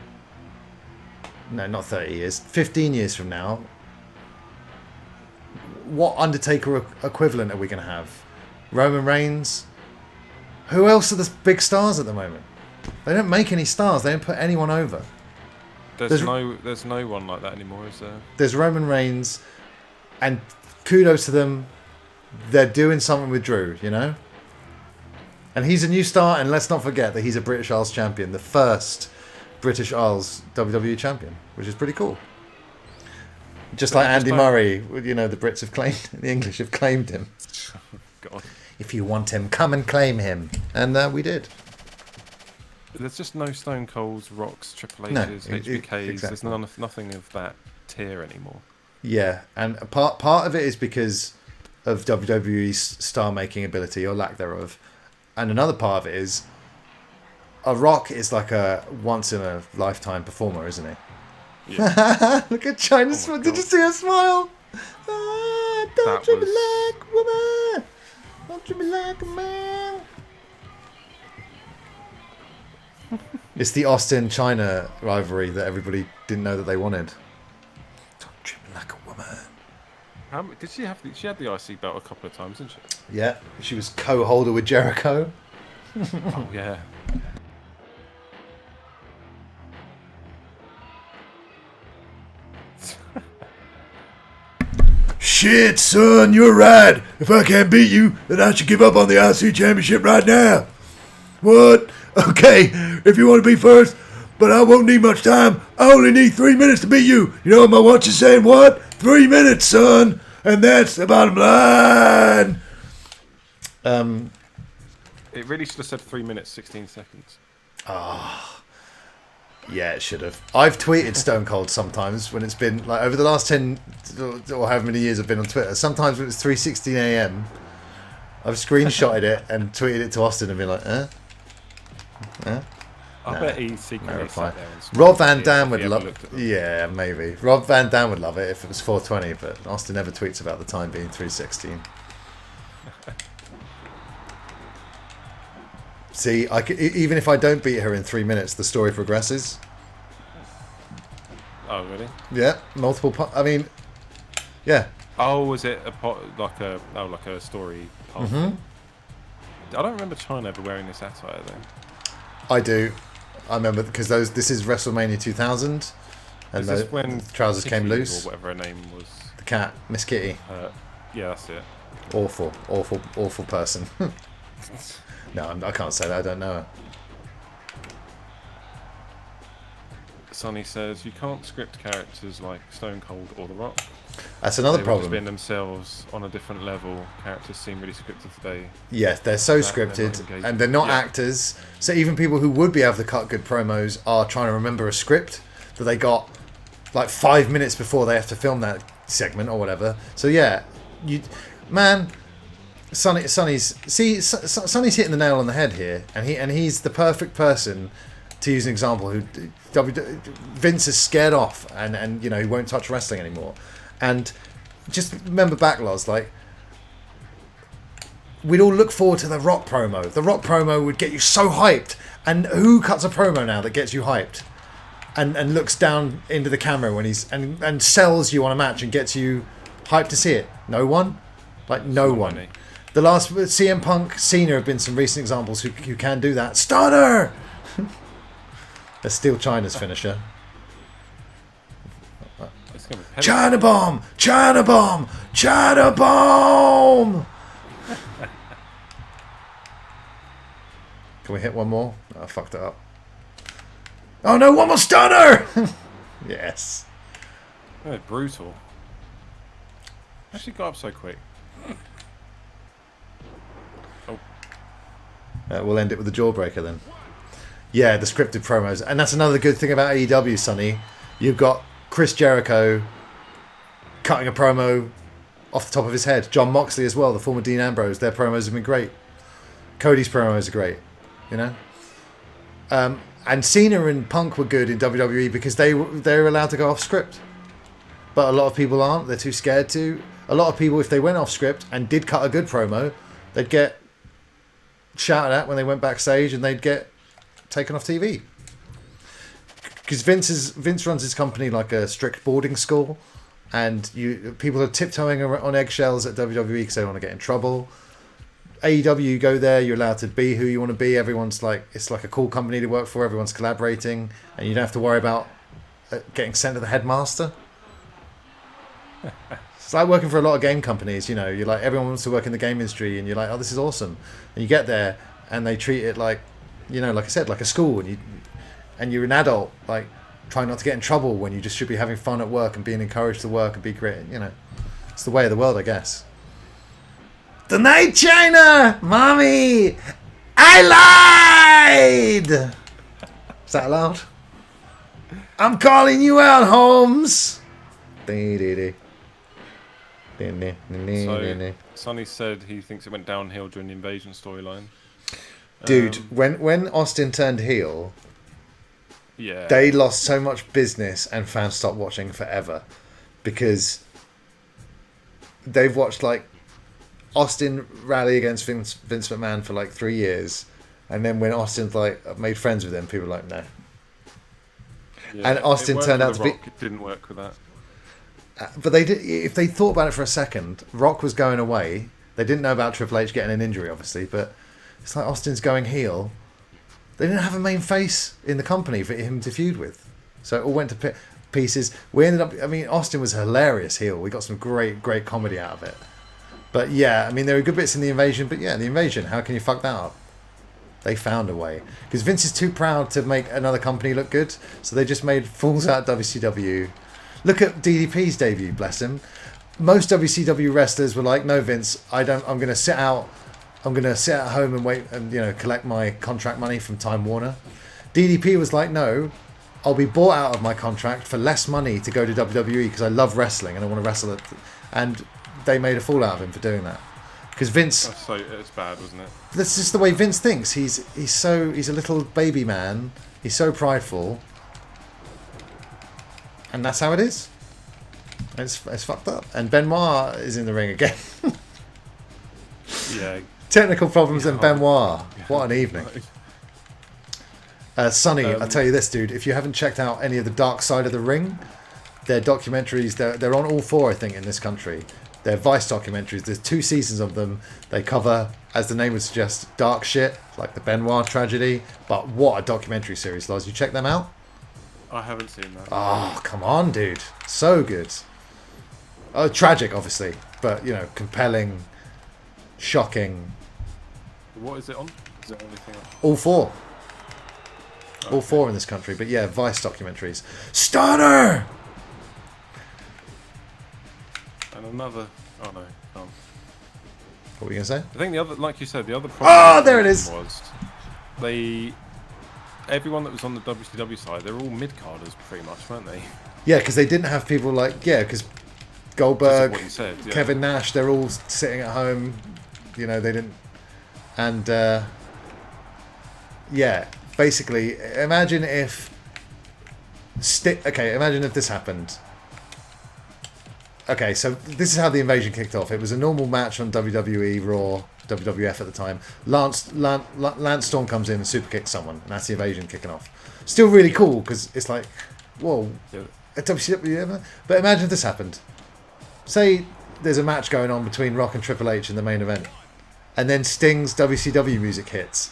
No, not 30 years. 15 years from now. what Undertaker equivalent are we going to have? Roman Reigns? Who else are the big stars at the moment? They don't make any stars. They don't put anyone over. There's no one like that anymore, is there? There's Roman Reigns, and kudos to them. They're doing something with Drew, you know? And he's a new star, and let's not forget that he's a British Isles champion, the first British Isles WWE champion, which is pretty cool. Just like Andy Murray, you know, the Brits have claimed, the English have claimed him. God. If you want him, come and claim him. And we did. There's just no Stone Colds, Rocks, Triple No, H's, HBKs. exactly. There's nothing of that tier anymore. Yeah, and part of it is because of WWE's star-making ability, or lack thereof. And another part of it is a Rock is like a once-in-a-lifetime performer, isn't he? Yeah. Look at China's smile. Did you see her smile? Don't treat me like a woman. Don't treat me like a man. It's the Austin-China rivalry that everybody didn't know that they wanted. Don't treat me like a woman. Did she have? She had the IC belt a couple of times, didn't she? Yeah, she was co-holder with Jericho. Oh yeah. Shit, son, you're right. If I can't beat you, then I should give up on the IC championship right now. What? Okay, if you want to be first, but I won't need much time. I only need 3 minutes to beat you. You know what my watch is saying? What? 3 minutes, son. And that's the bottom line. It really should have said 3 minutes, 16 seconds. Yeah, it should have. I've tweeted Stone Cold sometimes when it's been, like, over the last 10 or however many years I've been on Twitter. Sometimes when it's 3:16 a.m, I've screenshotted it and tweeted it to Austin and been like, I bet he secretly sat there and Rob Van Dam would love it. Yeah, maybe. Rob Van Dam would love it if it was 4:20, but Austin never tweets about the time being 3:16. See, even if I don't beat her in 3 minutes, the story progresses. Oh, really? Yeah, multiple. I mean, yeah. Oh, was it like a story? Mm-hmm. I don't remember China ever wearing this attire though. I do. I remember because this is WrestleMania 2000, and Is this when the trousers came Kitty, loose. or whatever her name was? The cat, Miss Kitty. Yeah, that's it. Awful person. No, I can't say that. I don't know her. Sonny says you can't script characters like Stone Cold or The Rock. That's another They were problem. just being themselves on a different level. Characters seem really scripted today. Yes, they're so They're not scripted, engaging. and they're not Yeah. actors. So even people who would be able to cut good promos are trying to remember a script that they got like 5 minutes before they have to film that segment or whatever. So yeah, Sonny's hitting the nail on the head here, and he's the perfect person to use an example. Who Vince is scared off, and you know he won't touch wrestling anymore. And just remember back, Loz, like we'd all look forward to the Rock promo. The Rock promo would get you so hyped. And who cuts a promo now that gets you hyped? And looks down into the camera when he's and sells you on a match and gets you hyped to see it. No one, like no one. Money. The last CM Punk, Cena have been some recent examples who can do that. Stunner. That's still China's finisher. It's gonna be China bomb, China bomb, China bomb. Can we hit one more? Oh, I fucked it up. Oh no, one more stunner! Yes. Oh, brutal. Actually got up so quick. Oh, We'll end it with the jawbreaker then. Yeah, the scripted promos. And that's another good thing about AEW, Sonny. You've got Chris Jericho cutting a promo off the top of his head. John Moxley as well, the former Dean Ambrose. Their promos have been great. Cody's promos are great, you know? And Cena and Punk were good in WWE because they were allowed to go off script. But a lot of people aren't. They're too scared to. A lot of people, if they went off script and did cut a good promo, they'd get shouted at when they went backstage and they'd get taken off TV. Because Vince runs his company like a strict boarding school, and people are tiptoeing on eggshells at WWE because they don't want to get in trouble. AEW, you go there, you're allowed to be who you want to be. Everyone's like, it's like a cool company to work for. Everyone's collaborating, and you don't have to worry about getting sent to the headmaster. It's like working for a lot of game companies. You know, you're like, everyone wants to work in the game industry, and you're like, oh, this is awesome. And you get there, and they treat it like, you know, like I said, like a school, and you're an adult, like trying not to get in trouble when you just should be having fun at work and being encouraged to work and be great. You know, it's the way of the world, I guess. The Night China, mommy, I lied. Is that allowed? I'm calling you out, Holmes. So, Sonny said he thinks it went downhill during the invasion storyline. Dude, when Austin turned heel, yeah, they lost so much business and fans stopped watching forever because they've watched like Austin rally against Vince McMahon for like 3 years, and then when Austin's like made friends with him, people are like, no. Yeah, and Austin turned out to be. It didn't work with that. But they did. If they thought about it for a second, Rock was going away. They didn't know about Triple H getting an injury, obviously, but it's like Austin's going heel. They didn't have a main face in the company for him to feud with, so it all went to pieces. We ended up. I mean, Austin was a hilarious heel. We got some great comedy out of it. But yeah, I mean, there were good bits in the invasion. But yeah, the invasion. How can you fuck that up? They found a way because Vince is too proud to make another company look good, so they just made fools out of WCW. Look at DDP's debut, bless him. Most WCW wrestlers were like, "No, Vince, I'm going to sit out. I'm going to sit at home and wait and collect my contract money from Time Warner." DDP was like, "No, I'll be bought out of my contract for less money to go to WWE because I love wrestling and I want to wrestle it." And they made a fool out of him for doing that because Vince. So it's bad, wasn't it? That's just the way Vince thinks. He's a little baby man. He's so prideful. And that's how it is. It's fucked up. And Benoit is in the ring again. Yeah. Technical problems and Benoit. What an evening. Sonny, I'll tell you this, dude. If you haven't checked out any of the Dark Side of the Ring, their documentaries, they're on all 4, I think, in this country. They're Vice documentaries. There's 2 seasons of them. They cover, as the name would suggest, dark shit, like the Benoit tragedy. But what a documentary series, Loz. You check them out? I haven't seen that. Oh, come on, dude. So good. Oh, tragic, obviously. But, compelling, shocking. What is it on? Is it on anything else? All 4. Okay. All 4 in this country. But yeah, Vice documentaries. Stunner! And another... Oh, no. Can't. What were you going to say? I think the other... Like you said, the other problem... Oh, there it is! Was everyone that was on the WCW side, they're all mid-carders pretty much, weren't they? Yeah, because they didn't have people like... Yeah, because Goldberg, what you said, yeah. Kevin Nash, they're all sitting at home. They didn't... And, yeah, basically, imagine if... imagine if this happened. Okay, so this is how the invasion kicked off. It was a normal match on WWE, Raw, WWF at the time. Lance Storm comes in and super kicks someone, and that's the invasion kicking off. Still really cool, because it's like, whoa, a WCW. But imagine if this happened. Say there's a match going on between Rock and Triple H in the main event, and then Sting's WCW music hits.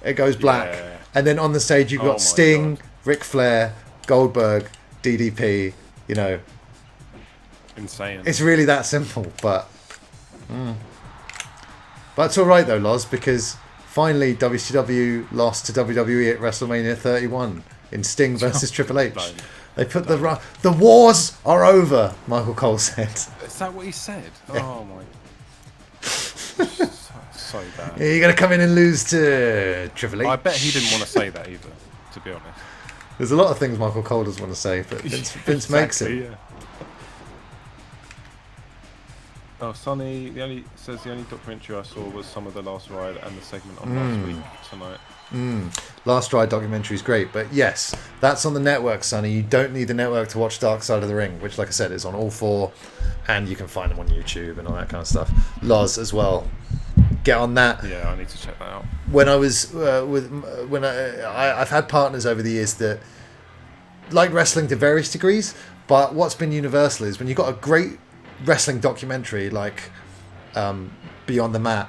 It goes black, and then on the stage you've got Sting, Ric Flair, Goldberg, DDP, Insane. It's really that simple, but it's all right though, Loz, because finally WCW lost to WWE at WrestleMania 31 in Sting versus Triple H. They put the wars are over, Michael Cole said. Is that what he said? Yeah. Oh my! So bad. You're gonna come in and lose to Triple H. I bet he didn't want to say that either. To be honest, there's a lot of things Michael Cole doesn't want to say, but Vince makes it. Yeah. Oh, Sonny, the only documentary I saw was some of the Last Ride and the segment on last week tonight. Last Ride documentary is great, but yes, that's on the network, Sonny. You don't need the network to watch Dark Side of the Ring, which, like I said, is on all 4, and you can find them on YouTube and all that kind of stuff. Loz as well. Get on that. Yeah, I need to check that out. When I was I've had partners over the years that like wrestling to various degrees, but what's been universal is when you've got a great wrestling documentary like Beyond the Mat,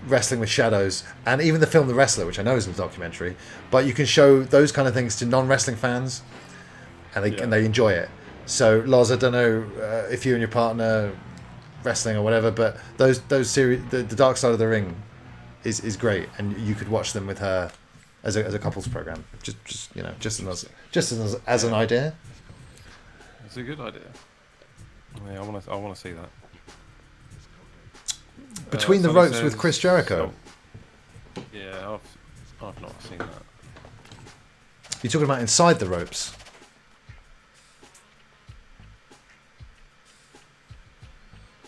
Wrestling with Shadows, and even the film The Wrestler, which I know isn't a documentary, but you can show those kind of things to non-wrestling fans, and they enjoy it. So, Loz, I don't know if you and your partner wrestling or whatever, but those series, the Dark Side of the Ring, is great, and you could watch them with her as a couples program. Just as an idea. It's a good idea. Yeah, I want to see that. Between the Ropes with Chris Jericho. Yeah, I've not seen that. You're talking about Inside the Ropes.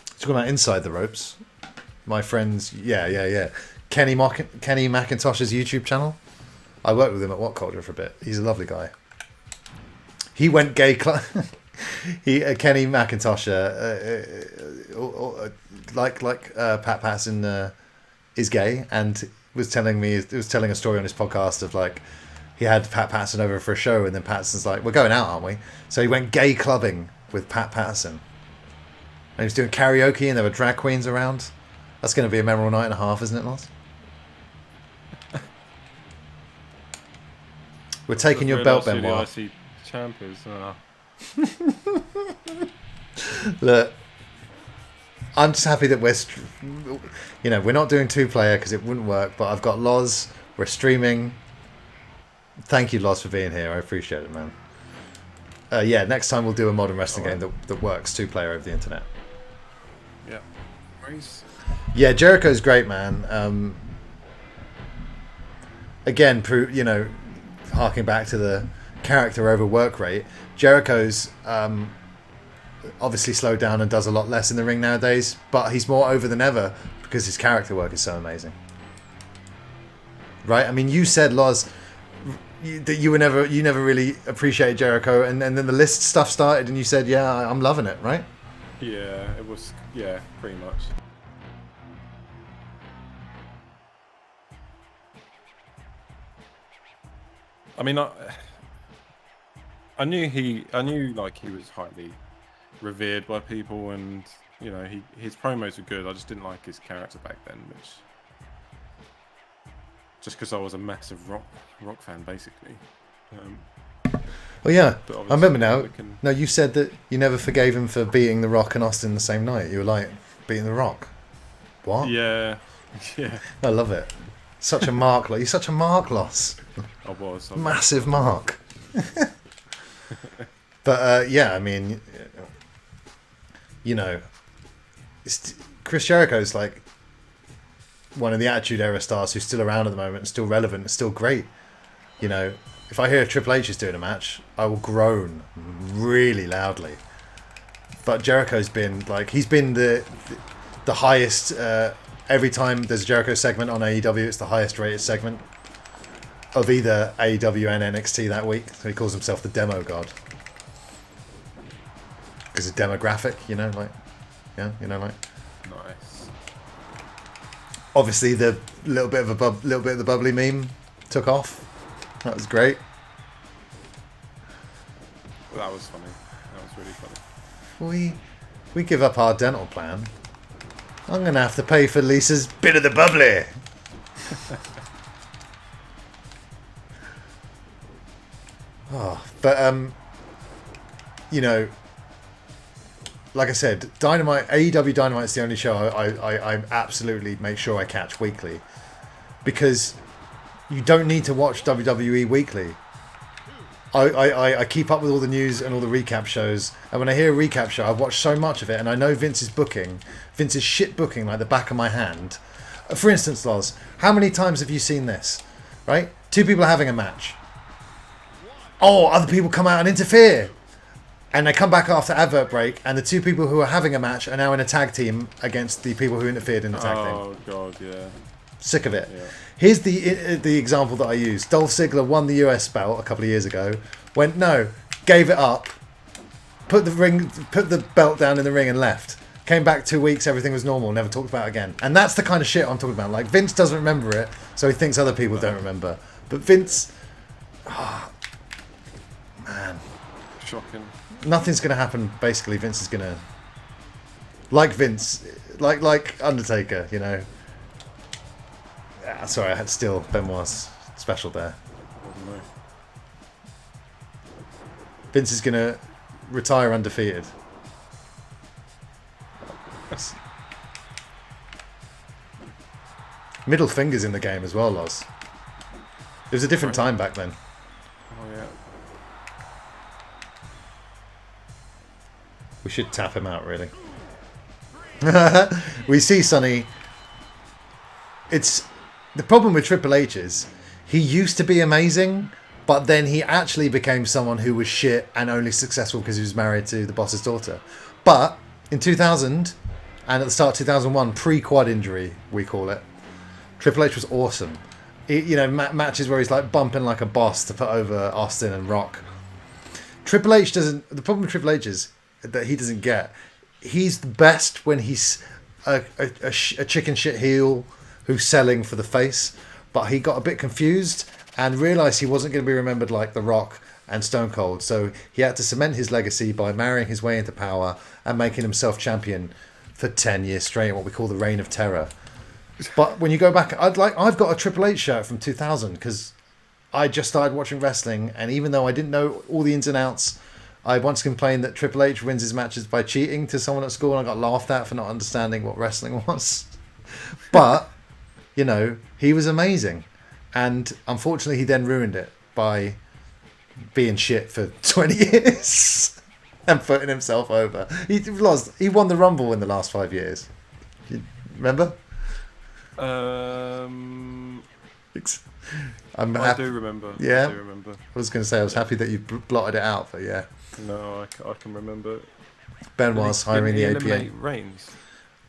You're talking about Inside the Ropes. My friends, yeah. Kenny McIntosh's YouTube channel. I worked with him at What Culture for a bit. He's a lovely guy. He went gay. Kenny McIntosh, like Pat Patterson, is gay, and was telling a story on his podcast of like he had Pat Patterson over for a show, and then Patterson's like, "We're going out, aren't we?" So he went gay clubbing with Pat Patterson, and he was doing karaoke, and there were drag queens around. That's going to be a memorable night and a half, isn't it, Loz? We're taking your belt, Benoit. Champ is. Look, I'm just happy that we're not doing 2-player because it wouldn't work. But I've got Loz. We're streaming. Thank you, Loz, for being here. I appreciate it, man. Next time we'll do a modern wrestling game that works 2-player over the internet. Yeah. Race. Yeah, Jericho's great, man. Again, harking back to the character over work rate, Jericho's obviously slowed down and does a lot less in the ring nowadays, but he's more over than ever because his character work is so amazing. Right? I mean, you said, Loz, that you never really appreciated Jericho, and then the list stuff started, and you said, "Yeah, I'm loving it." Right? Yeah, it was. Yeah, pretty much. I mean, I knew like he was highly revered by people, and his promos were good. I just didn't like his character back then, which just because I was a massive rock fan, basically. Well, yeah, I remember now. No, you said that you never forgave him for beating The Rock and Austin the same night. You were like, beating The Rock? What? Yeah. I love it. Such a mark, you're such a mark, Loss. I was. Massive mark. But I mean, Chris Jericho's like one of the Attitude Era stars who's still around at the moment, and still relevant, and still great. If I hear Triple H is doing a match, I will groan really loudly. But Jericho's been he's been the highest. Every time there's a Jericho segment on AEW, it's the highest rated segment of either AEW and NXT that week. So he calls himself the Demo God. Because it's demographic, Nice. Obviously, the little bit of the bubbly meme took off. That was great. That was funny. That was really funny. We give up our dental plan. I'm going to have to pay for Lisa's bit of the bubbly. Like I said, AEW Dynamite is the only show I absolutely make sure I catch weekly, because you don't need to watch WWE weekly. I keep up with all the news and all the recap shows, and when I hear a recap show, I've watched so much of it, and I know Vince's shit booking like the back of my hand. For instance, Loz, how many times have you seen this? Right? Two people are having a match. Oh, other people come out and interfere. And they come back after advert break, and the two people who are having a match are now in a tag team against the people who interfered in the tag team. Oh, God, yeah. Sick of it. Yeah. Here's the example that I use. Dolph Ziggler won the US belt a couple of years ago. Went, no, gave it up, put the belt down in the ring and left. Came back 2 weeks, everything was normal, never talked about it again. And that's the kind of shit I'm talking about. Like, Vince doesn't remember it, so he thinks other people don't remember. But Vince... Shocking. Nothing's going to happen. Basically, Vince is going to, like Vince, like Undertaker. You know. Sorry, I had to steal Benoit's special there. Oh, no. Vince is going to retire undefeated. Middle fingers in the game as well, Loz. It was a different time back then. Oh, yeah. We should tap him out, really. We see Sonny. It's the problem with Triple H is he used to be amazing, but then he actually became someone who was shit and only successful because he was married to the boss's daughter. But in 2000 and at the start of 2001, pre-quad injury, we call it, Triple H was awesome. You know, matches where he's like bumping like a boss to put over Austin and Rock. Triple H doesn't. The problem with Triple H is that he doesn't get. He's the best when he's a chicken shit heel who's selling for the face, but he got a bit confused and realised he wasn't going to be remembered like The Rock and Stone Cold. So he had to cement his legacy by marrying his way into power and making himself champion for 10 years straight, what we call the Reign of Terror. But when you go back, I've got a Triple H shirt from 2000 because I just started watching wrestling, and even though I didn't know all the ins and outs, I once complained that Triple H wins his matches by cheating to someone at school, and I got laughed at for not understanding what wrestling was. But, you know, he was amazing. And unfortunately, he then ruined it by being shit for 20 years and putting himself over. He won the Rumble in the last 5 years. You remember? I do remember. Yeah. I do remember. I was going to say, I was happy that you blotted it out, but yeah. No, I can remember. Benoit's hiring the APA. Reigns.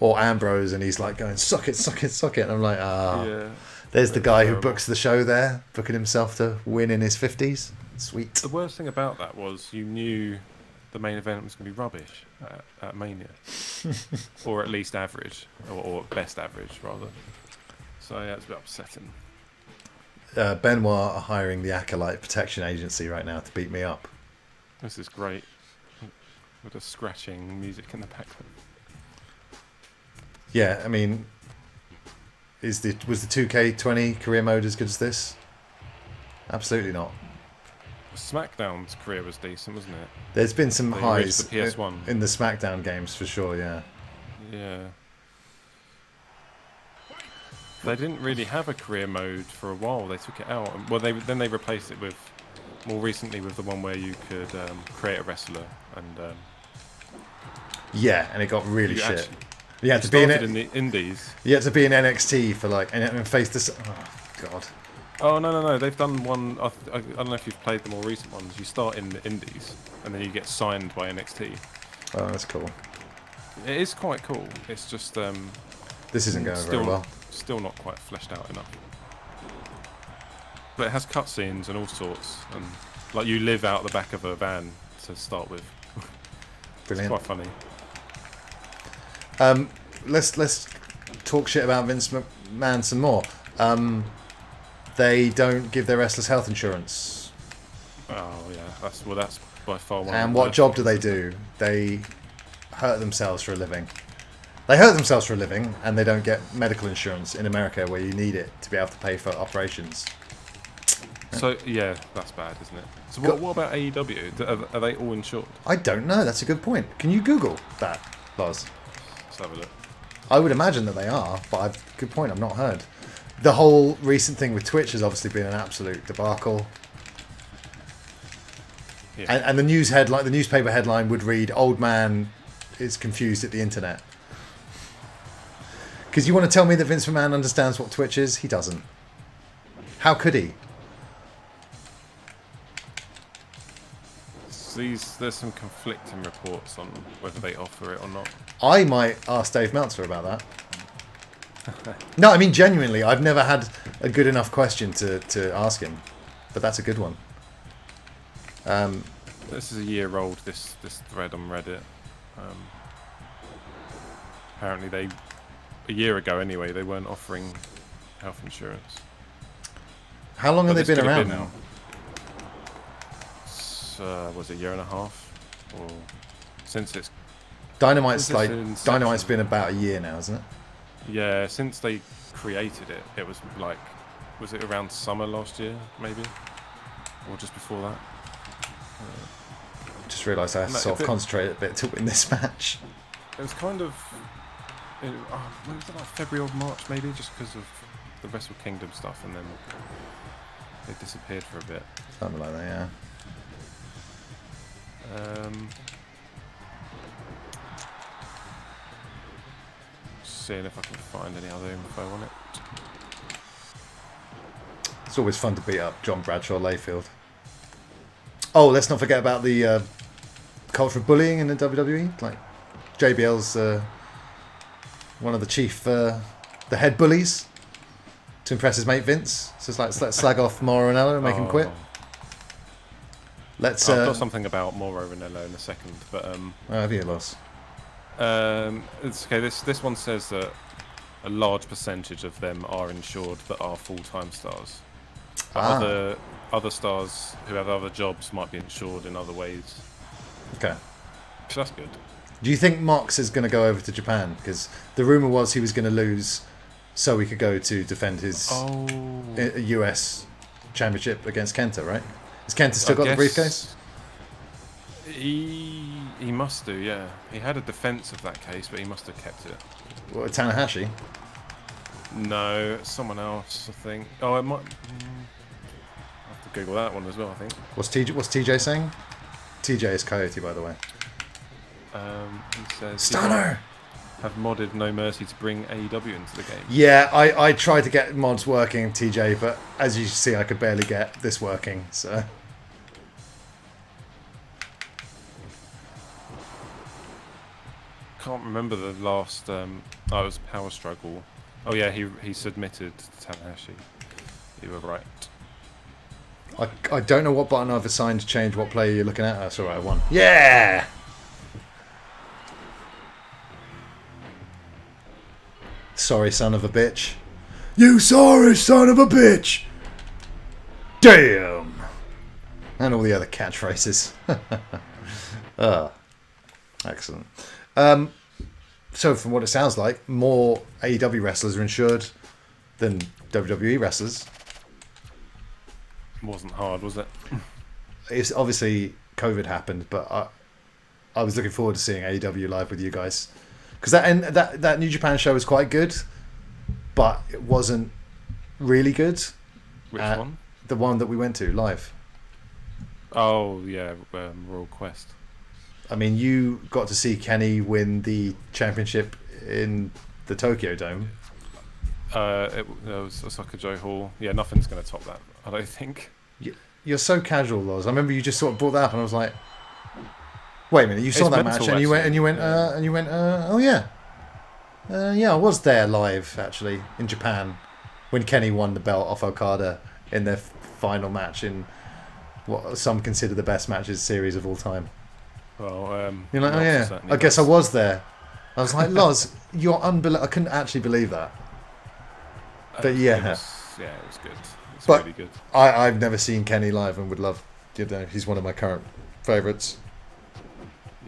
Or Ambrose, and he's like going, suck it, suck it, suck it. And I'm like, Yeah. There's the guy terrible. who books the show there, booking himself to win in his 50s. Sweet. The worst thing about that was you knew the main event was going to be rubbish at Mania. Or at least average. Or best average, rather. So yeah, it's a bit upsetting. Benoit are hiring the Acolyte Protection Agency right now to beat me up. This is great. With the scratching music in the background. Yeah, I mean, was the 2K20 career mode as good as this? Absolutely not. SmackDown's career was decent, wasn't it? There's been some They highs reached the PS1. in the SmackDown games for sure, yeah. Yeah. They didn't really have a career mode for a while. They took it out. Well, then they replaced it with, more recently, with the one where you could create a wrestler and. Yeah, and it got really shit. Actually, You had to be in the indies. You had to be in NXT for like and face this. Oh god. Oh no! They've done one. I don't know if you've played the more recent ones. You start in the indies, and then you get signed by NXT. Oh, that's cool. It is quite cool. It's just This isn't going very well. Still not quite fleshed out enough. But it has cutscenes and all sorts, and like you live out the back of a van to start with. Brilliant. It's quite funny. Let's talk shit about Vince McMahon some more. They don't give their wrestlers health insurance. Oh yeah, that's by far one. And what job do they do? They hurt themselves for a living. They hurt themselves for a living, and they don't get medical insurance in America, where you need it to be able to pay for operations. So yeah, that's bad, isn't it? So what about AEW? Are they all insured? I don't know. That's a good point. Can you Google that, Loz? Let's have a look. I would imagine that they are, but good point. I've not heard. The whole recent thing with Twitch has obviously been an absolute debacle. Yeah. And the newspaper headline would read, "Old man is confused at the internet." Because you want to tell me that Vince McMahon understands what Twitch is? He doesn't. How could he? There's some conflicting reports on whether they offer it or not. I might ask Dave Meltzer about that. No, I mean genuinely, I've never had a good enough question to ask him, but that's a good one. This is a year old. This thread on Reddit. Apparently, a year ago anyway, they weren't offering health insurance. How long have they been around now? was it a year and a half, or since it's Dynamite's since its Dynamite's inception. been about a year now, isn't it? Yeah, since they created it, it was like, was it around summer last year, maybe, or just before that? Just realised I have to No, sort if of it, concentrate a bit to win this match. it was kind of, when was it, like February or March, maybe, just because of the Wrestle Kingdom stuff, and then it disappeared for a bit. Something like that, yeah. Seeing if I can find any other info on it. It's always fun to beat up John Bradshaw Layfield. Oh, let's not forget about the culture of bullying in the WWE. Like, JBL's one of the chief, the head bullies to impress his mate Vince. So it's like, let's slag off Mauro Ranallo and make him quit. Let's. I've got something about Mauro Ranallo in a second, but have you lost? it's okay. This one says that a large percentage of them are insured that are full-time stars. But other stars who have other jobs might be insured in other ways. Okay. So that's good. Do you think Mox is going to go over to Japan? Because the rumor was he was going to lose, so he could go to defend his US championship against Kenta, right? Has Kenta still got the briefcase? He must do, yeah. He had a defense of that case, but he must have kept it. What, Tanahashi? No, someone else, I think. Oh, it might. I'll have to Google that one as well, I think. What's TJ saying? TJ is Coyote, by the way. He says Stunner! Have modded No Mercy to bring AEW into the game. Yeah, I tried to get mods working, TJ, but as you see, I could barely get this working, so... Can't remember the last. It was Power Struggle. Oh yeah, he submitted to Tanahashi. You were right. I don't know what button I've assigned to change what player you're looking at. That's alright, I won. Yeah! Sorry, son of a bitch. You sorry, son of a bitch! Damn! And all the other catchphrases. Excellent. So from what it sounds like, more AEW wrestlers are insured than WWE wrestlers. Wasn't hard, was it? It's obviously COVID happened, but I was looking forward to seeing AEW live with you guys, because that New Japan show was quite good, but it wasn't really good. Which one? The one that we went to live. Oh yeah, Royal Quest. I mean, you got to see Kenny win the championship in the Tokyo Dome. It was Osaka Joe Hall. Yeah, nothing's going to top that, I don't think. You're so casual, Loz. I remember you just sort of brought that up, and I was like, "Wait a minute! You saw that match, and you went, oh yeah, yeah, I was there live actually in Japan when Kenny won the belt off Okada in their final match in what some consider the best matches series of all time." Well, you're like, oh yeah, I guess I was there. I was like, Loz, you're unbelievable. I couldn't actually believe that. But yeah, it was good. It's but really good. I've never seen Kenny live and would love. You know, he's one of my current favourites.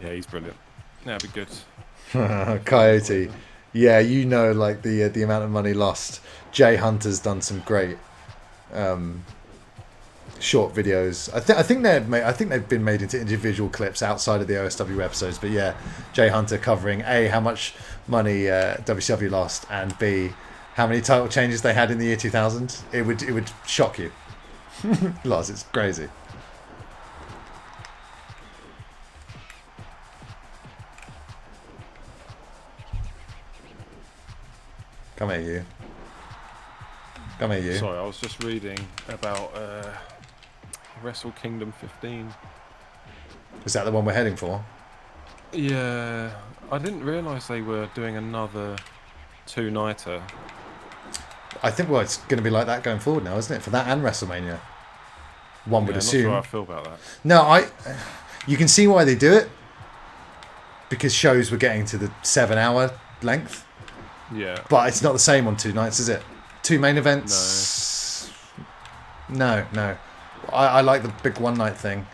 Yeah, he's brilliant. Yeah, it'd be good. Coyote. Yeah, you know, like the amount of money lost. Jay Hunter's done some great short videos. I think they've been made into individual clips outside of the OSW episodes. But yeah, Jay Hunter covering A, how much money WCW lost, and B, how many title changes they had in the year 2000. It would shock you. Loz, it's crazy. Come here, you. Come here, you. Sorry, I was just reading about Wrestle Kingdom 15. Is that the one we're heading for? Yeah, I didn't realise they were doing another two-nighter. I think, well, it's going to be like that going forward now, isn't it? For that and WrestleMania. One would assume. I'm not sure how I feel about that. No, you can see why they do it. Because shows were getting to the 7-hour length. Yeah. But it's not the same on two nights, is it? Two main events? No. I like the big one night thing.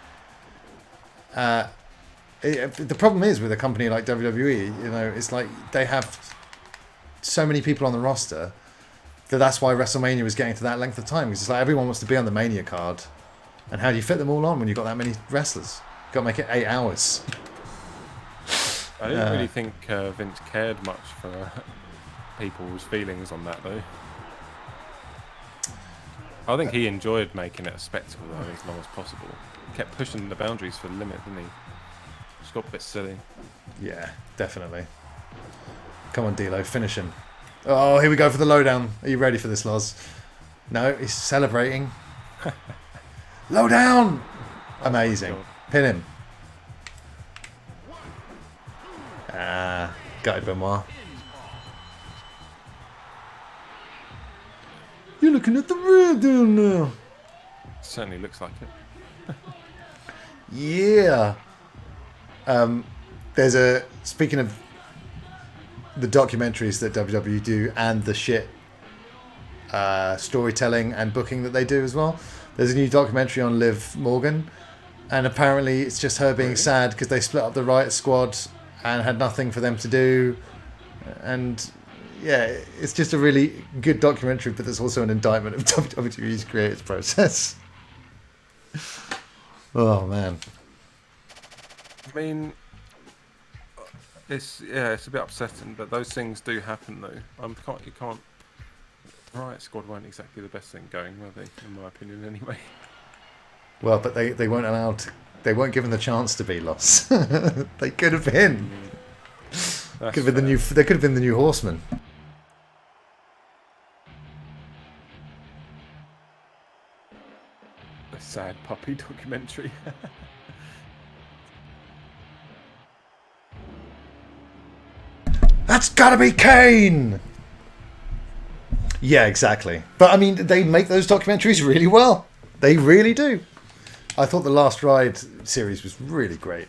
The problem is with a company like WWE, you know, it's like they have so many people on the roster that's why WrestleMania was getting to that length of time. Because it's like everyone wants to be on the Mania card, and how do you fit them all on when you've got that many wrestlers? You've got to make it 8 hours. I didn't really think Vince cared much for people's feelings on that, though. I think he enjoyed making it a spectacle, though, as long as possible. He kept pushing the boundaries for the limit, didn't he? Just got a bit silly. Yeah, definitely. Come on, D'Lo, finish him. Oh, here we go for the lowdown. Are you ready for this, Loz? No, he's celebrating. Lowdown! Amazing. Pin him. Ah, gutted Benoit. You're looking at the rear down now. Certainly looks like it. Yeah. There's a... Speaking of the documentaries that WWE do and the shit storytelling and booking that they do as well, there's a new documentary on Liv Morgan, and apparently it's just her being sad because they split up the Riot Squad and had nothing for them to do, and yeah, it's just a really good documentary, but there's also an indictment of WWE's creative process. Oh man. I mean, it's a bit upsetting, but those things do happen, though. You can't. The Riot Squad weren't exactly the best thing going, were they? In my opinion, anyway. Well, but they weren't allowed to, they weren't given the chance to be lost. They could have been. Could have been they could have been the new Horsemen. A sad puppy documentary. That's gotta be Kane! Yeah, exactly. But I mean, they make those documentaries really well. They really do. I thought the Last Ride series was really great.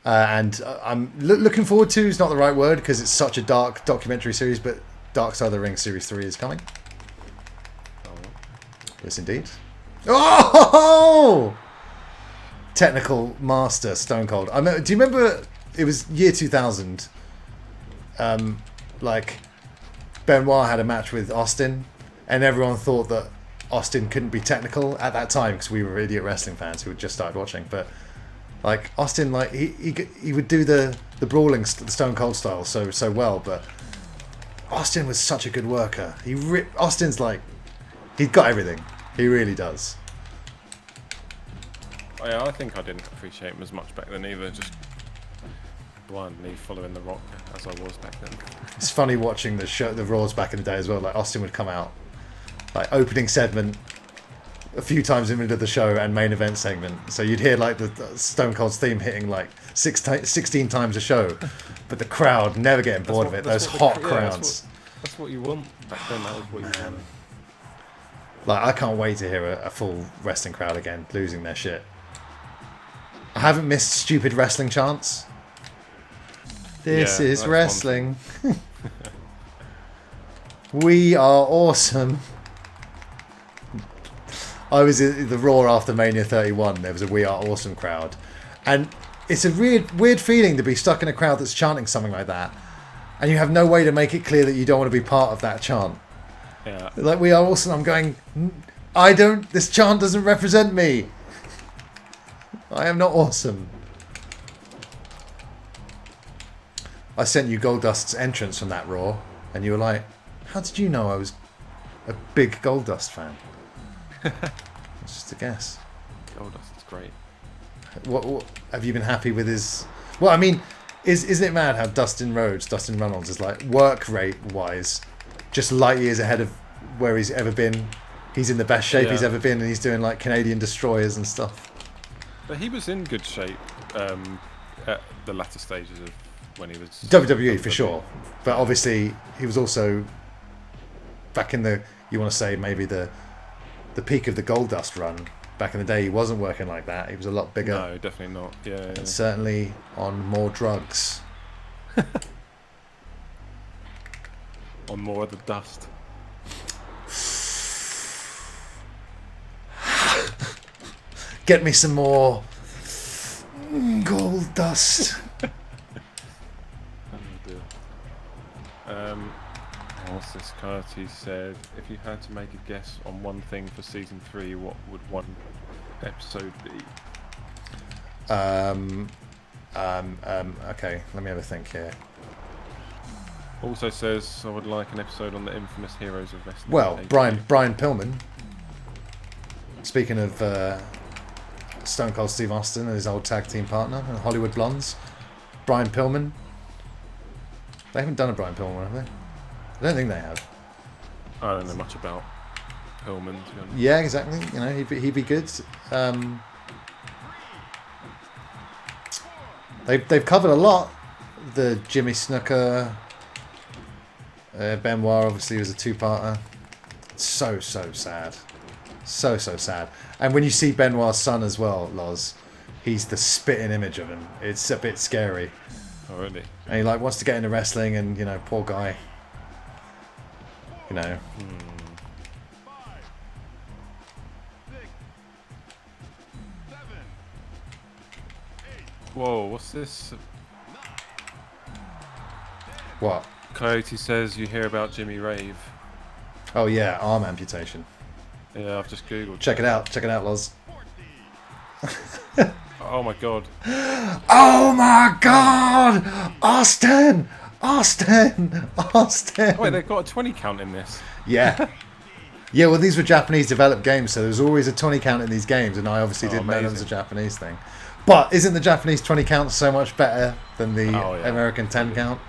And I'm looking forward to, is not the right word because it's such a dark documentary series, but Dark Side of the Ring Series 3 is coming. Yes, indeed. Oh! Technical master, Stone Cold. Do you remember, it was year 2000, like, Benoit had a match with Austin, and everyone thought that Austin couldn't be technical at that time because we were idiot wrestling fans who had just started watching, but like Austin, like he would do the brawling, the Stone Cold style so well, but Austin was such a good worker. Austin's like, he's got everything. He really does. Oh, yeah, I think I didn't appreciate him as much back then either. Just blindly following The Rock as I was back then. It's funny watching the Raws back in the day as well. Like Austin would come out, like opening segment, a few times in the middle of the show and main event segment. So you'd hear like the Stone Cold's theme hitting like 16 times a show, but the crowd never getting bored of it. Those hot crowds. That's what you want back then. That was what you wanted. Like I can't wait to hear a full wrestling crowd again, losing their shit. I haven't missed stupid wrestling chants. This is wrestling. We are awesome. I was at the Raw after Mania 31. There was a We Are Awesome crowd. And it's a weird feeling to be stuck in a crowd that's chanting something like that. And you have no way to make it clear that you don't want to be part of that chant. Yeah. Like, We Are Awesome. I'm going, this chant doesn't represent me. I am not awesome. I sent you Goldust's entrance from that Raw, and you were like, how did you know I was a big Goldust fan? It's just a guess. Goldust is great. What have you been happy with his... Well, I mean, isn't it mad how Dustin Reynolds is like, work rate wise, just light years ahead of where he's ever been. He's in the best shape he's ever been, and he's doing like Canadian destroyers and stuff. But he was in good shape at the latter stages of when he was... WWE for sure. But obviously, he was also back in the, you want to say maybe the peak of the Goldust run. Back in the day, he wasn't working like that. He was a lot bigger. No, definitely not. Yeah. And certainly on more drugs. On more of the dust. Get me some more gold dust. Oh dear. What's this? Coyote said, if you had to make a guess on one thing for season 3, what would one episode be? Okay, let me have a think here. Also says, I would like an episode on the infamous heroes of wrestling. Well, aka Brian Pillman. Speaking of Stone Cold Steve Austin and his old tag team partner, Hollywood Blondes, Brian Pillman. They haven't done a Brian Pillman one, have they? I don't think they have. I don't know much about Hillman, to be honest. Yeah, exactly. You know, he'd be good. They've covered a lot. The Jimmy Snuka, Benoit obviously was a two-parter. So sad, so sad. And when you see Benoit's son as well, Loz, he's the spitting image of him. It's a bit scary. Oh really? And he like wants to get into wrestling, and you know, poor guy. You know. Whoa, what's this? What? Coyote says you hear about Jimmy Rave. Oh yeah, arm amputation. Yeah, I've just googled. Check it out, Loz. Oh my god. Oh my God! Austin! Oh wait, they've got a 20 count in this. Yeah. Yeah, well, these were Japanese developed games, so there's always a 20 count in these games, and I obviously didn't know that was a Japanese thing. But isn't the Japanese 20 count so much better than the American 10 count?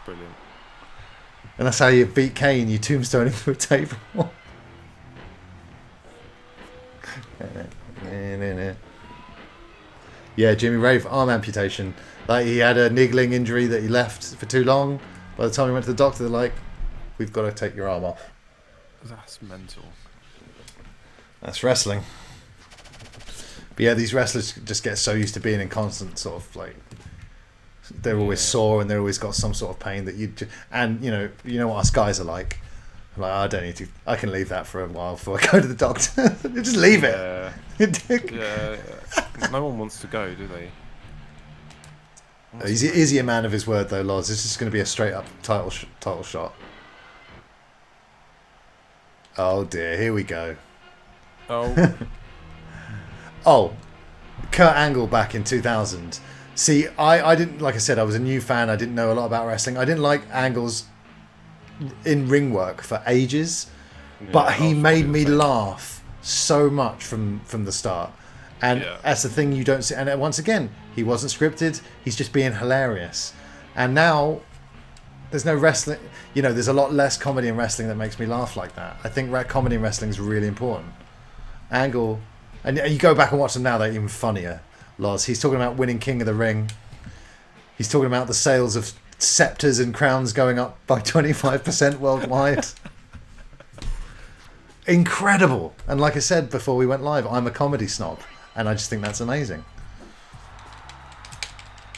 Brilliant. And that's how you beat Kane, you tombstone him through a table. Yeah, Jimmy Rave, arm amputation. Like, he had a niggling injury that he left for too long. By the time he went to the doctor, they're like, we've got to take your arm off. That's mental. That's wrestling. But yeah, these wrestlers just get so used to being in constant sort of like, they're always sore and they're always got some sort of pain that and you know what us guys are like. I'm like, I don't need to, I can leave that for a while before I go to the doctor. Just leave it. Yeah. No one wants to go, do they? Is he a man of his word though, Loz? This is going to be a straight up title shot. Oh dear, here we go. Oh. Oh, Kurt Angle back in 2000. See, I didn't, like I said, I was a new fan. I didn't know a lot about wrestling. I didn't like Angle's in-ring work for ages, but he made me laugh so much from the start. And that's the thing you don't see. And once again, he wasn't scripted. He's just being hilarious. And now there's no wrestling. You know, there's a lot less comedy in wrestling that makes me laugh like that. I think comedy in wrestling is really important. Angle, and you go back and watch them now, they're even funnier. Loz, he's talking about winning King of the Ring. He's talking about the sales of scepters and crowns going up by 25% worldwide. Incredible. And like I said before we went live, I'm a comedy snob, and I just think that's amazing.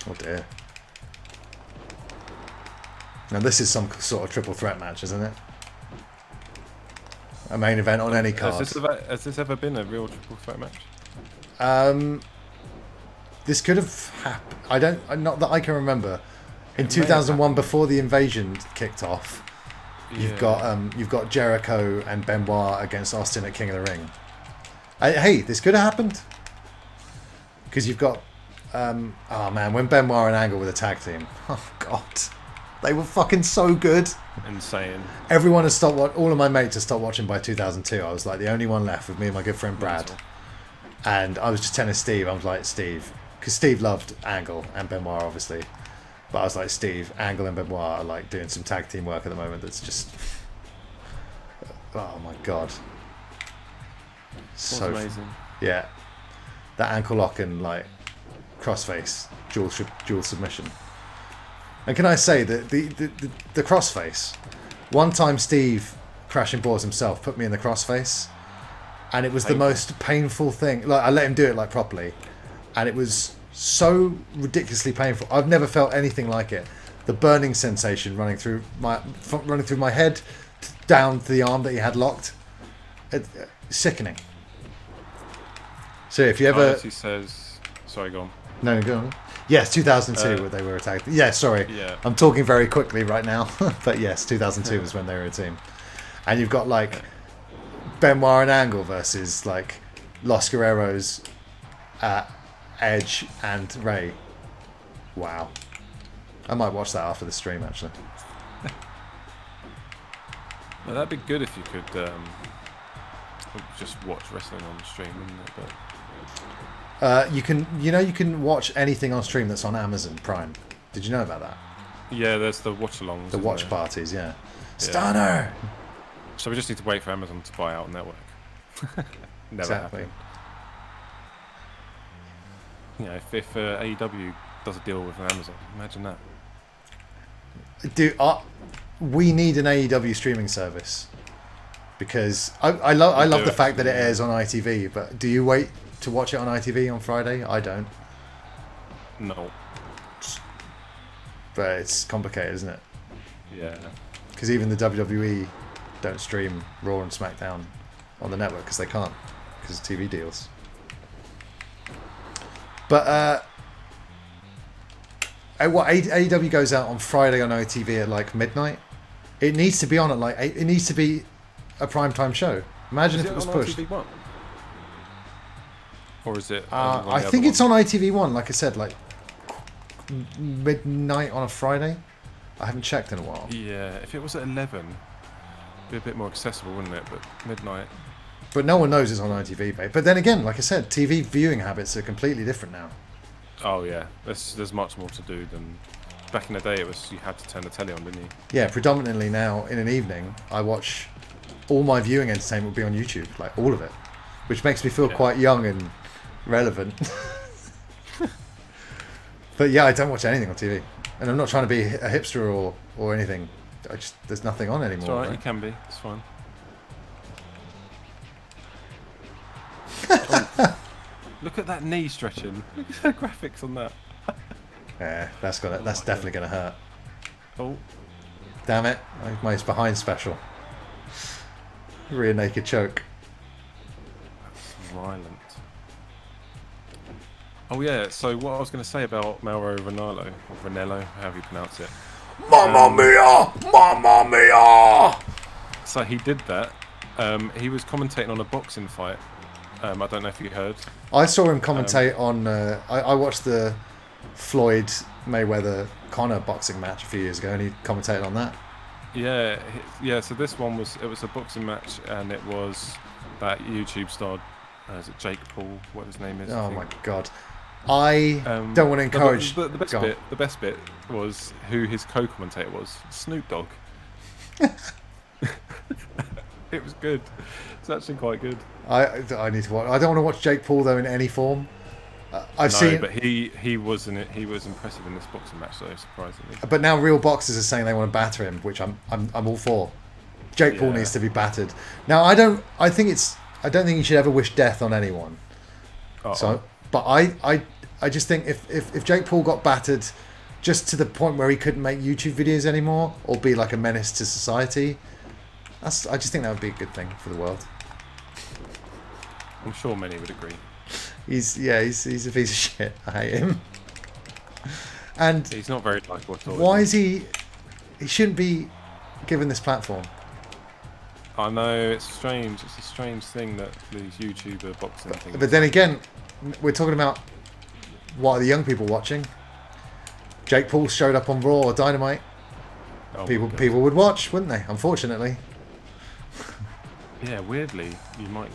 Oh dear. Now this is some sort of triple threat match, isn't it? A main event on any card. Has this ever been a real triple threat match? This could have happened. Not that I can remember. In 2001, before the invasion kicked off, you've got Jericho and Benoit against Austin at King of the Ring. Hey, this could have happened because you've got oh man, when Benoit and Angle were the tag team. Oh god, they were fucking so good. Insane. Everyone has stopped. All of my mates have stopped watching by 2002. I was like the only one left with me and my good friend Brad. And I was just telling Steve, I was like, Steve, because Steve loved Angle and Benoit, obviously. But I was like, Steve, Angle and Benoit are like doing some tag team work at the moment that's just... Oh my god. So amazing. Yeah. That ankle lock and like crossface, dual submission. And can I say that the crossface, one time Steve, crashing balls himself, put me in the crossface. And it was the most painful thing. Like, I let him do it like properly, and it was so ridiculously painful. I've never felt anything like it. The burning sensation running through my head, down to the arm that he had locked. Sickening. So if you ever... He says... Sorry, go on. No, go on. Yes, 2002 where they were attacked. Yeah, sorry. Yeah. I'm talking very quickly right now. But yes, 2002 was when they were a team. And you've got like Benoit and Angle versus like Los Guerreros, Edge and Ray. Wow. I might watch that after the stream actually. Well, that'd be good if you could just watch wrestling on the stream, wouldn't it? But You can watch anything on stream that's on Amazon Prime. Did you know about that? yeah, there's the watch-alongs. The isn't watch there? parties, yeah. Stunner! So we just need to wait for Amazon to buy out a network. Never Exactly. happened. You know, if AEW does a deal with Amazon, imagine that. We need an AEW streaming service because I love the fact that it airs on ITV. But do you wait to watch it on ITV on Friday? I don't. No. But it's complicated, isn't it? Yeah. Because even the WWE don't stream Raw and SmackDown on the network because they can't because of TV deals. But AEW goes out on Friday on OTV at like midnight. It needs to be on at like 8. It needs to be a primetime show. Imagine if it was on pushed. ITV1? Or is it? I think it's on ITV1. Like I said, like midnight on a Friday. I haven't checked in a while. Yeah, if it was at 11, it'd be a bit more accessible, wouldn't it? But midnight. But no one knows it's on ITV, babe. But then again, like I said, TV viewing habits are completely different now. Oh yeah, there's much more to do than back in the day. It was you had to turn the telly on, didn't you? Yeah, predominantly now in an evening, I watch all my viewing entertainment will be on YouTube, like all of it, which makes me feel quite young and relevant. But yeah, I don't watch anything on TV, and I'm not trying to be a hipster or anything. There's nothing on anymore. It's alright, right? you can be. It's fine. Oh, look at that knee stretching. Look at the graphics on that. Yeah, that's definitely gonna hurt. Oh, Damn it! My behind special. Rear naked choke. that's violent. Oh yeah. So what I was going to say about Mauro Ranello, however you pronounce it. Mamma mia! Mamma mia! So he did that. He was commentating on a boxing fight. I don't know if you heard. I saw him commentate on. I watched the Floyd Mayweather Conor boxing match a few years ago, and he commentated on that. Yeah, yeah. So this one was a boxing match, and it was that YouTube star. Is it Jake Paul? What his name is? I Oh think. my god! I don't want to encourage. The best bit was who his co-commentator was. Snoop Dogg. It was good. It's actually quite good. I need to watch. I don't want to watch Jake Paul though in any form. I've seen, but he was impressive in this boxing match, though, surprisingly. but now real boxers are saying they want to batter him, which I'm all for. Jake Paul needs to be battered. Now I don't think you should ever wish death on anyone. Uh-oh. So, but I just think if Jake Paul got battered just to the point where he couldn't make YouTube videos anymore or be like a menace to society, I just think that would be a good thing for the world. I'm sure many would agree. He's a piece of shit. I hate him. And He's not very likable at all. why is he shouldn't be given this platform? I know, it's strange. It's a strange thing that these YouTuber boxing things. But then again, we're talking about what are the young people watching? Jake Paul showed up on Raw or Dynamite. Oh my God. People would watch, wouldn't they? Unfortunately. Yeah, weirdly, you might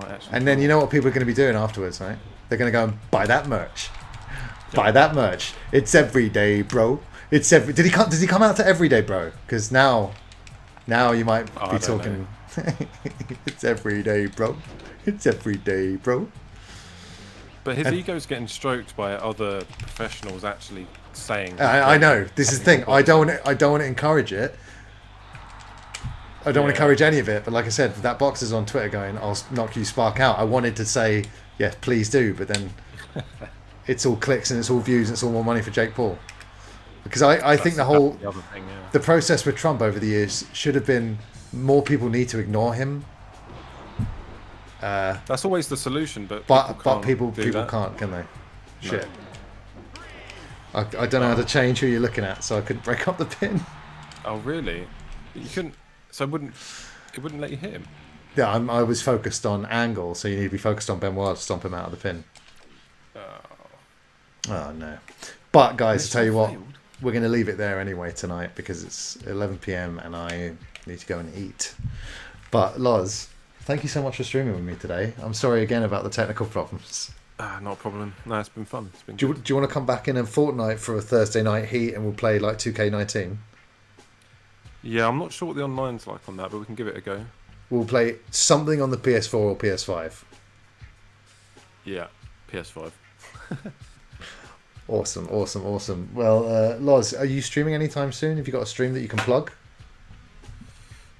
actually. And then you know what people are going to be doing afterwards, right? They're going to go and buy that merch. Buy that merch. It's everyday, bro. It's every. Does he come out to everyday, bro? Because now you might be talking. It's everyday, bro. It's everyday, bro. But his ego's getting stroked by other professionals actually saying. I know. This is the thing. I don't want to encourage it. I don't want to encourage any of it. But like I said, that boxer's on Twitter going, "I'll knock you spark out." I wanted to say, "Yes, please do," but then it's all clicks and it's all views and it's all more money for Jake Paul. Because I think the other thing, the process with Trump over the years should have been more people need to ignore him. That's always the solution, but People do that. can't, can they? No. Shit. I don't know how to change who you're looking at, so I couldn't break up the pin. Oh really? You couldn't. So it wouldn't let you hit him. Yeah, I was focused on angle, so you need to be focused on Benoit to stomp him out of the pin. Oh no. But guys, I tell you what, we're going to leave it there anyway tonight because it's 11 p.m. and I need to go and eat. But Loz, thank you so much for streaming with me today. I'm sorry again about the technical problems. Not a problem. No, it's been fun. It's been. Do you want to come back in a fortnight for a Thursday night heat and we'll play like 2K19? Yeah, I'm not sure what the online's like on that, but we can give it a go. We'll play something on the PS4 or PS5. Yeah, PS5. Awesome. Well, Loz, are you streaming anytime soon? Have you got a stream that you can plug?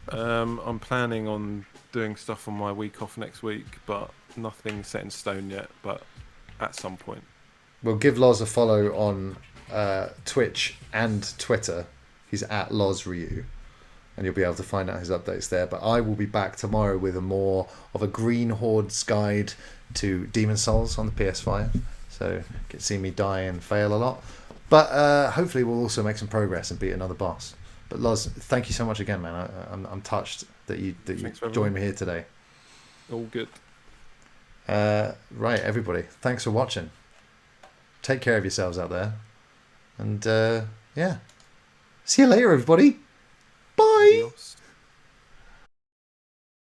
I'm planning on doing stuff on my week off next week, but nothing set in stone yet. But at some point. Well, give Loz a follow on Twitch and Twitter. He's at LozRyu, and you'll be able to find out his updates there. But I will be back tomorrow with a more of a Green Horde's guide to Demon Souls on the PS5. So you can see me die and fail a lot. But hopefully we'll also make some progress and beat another boss. But Loz, thank you so much again, man. I'm touched that you joined me here today. All good. Right, everybody. Thanks for watching. Take care of yourselves out there. And yeah. See you later, everybody. Bye. Adios.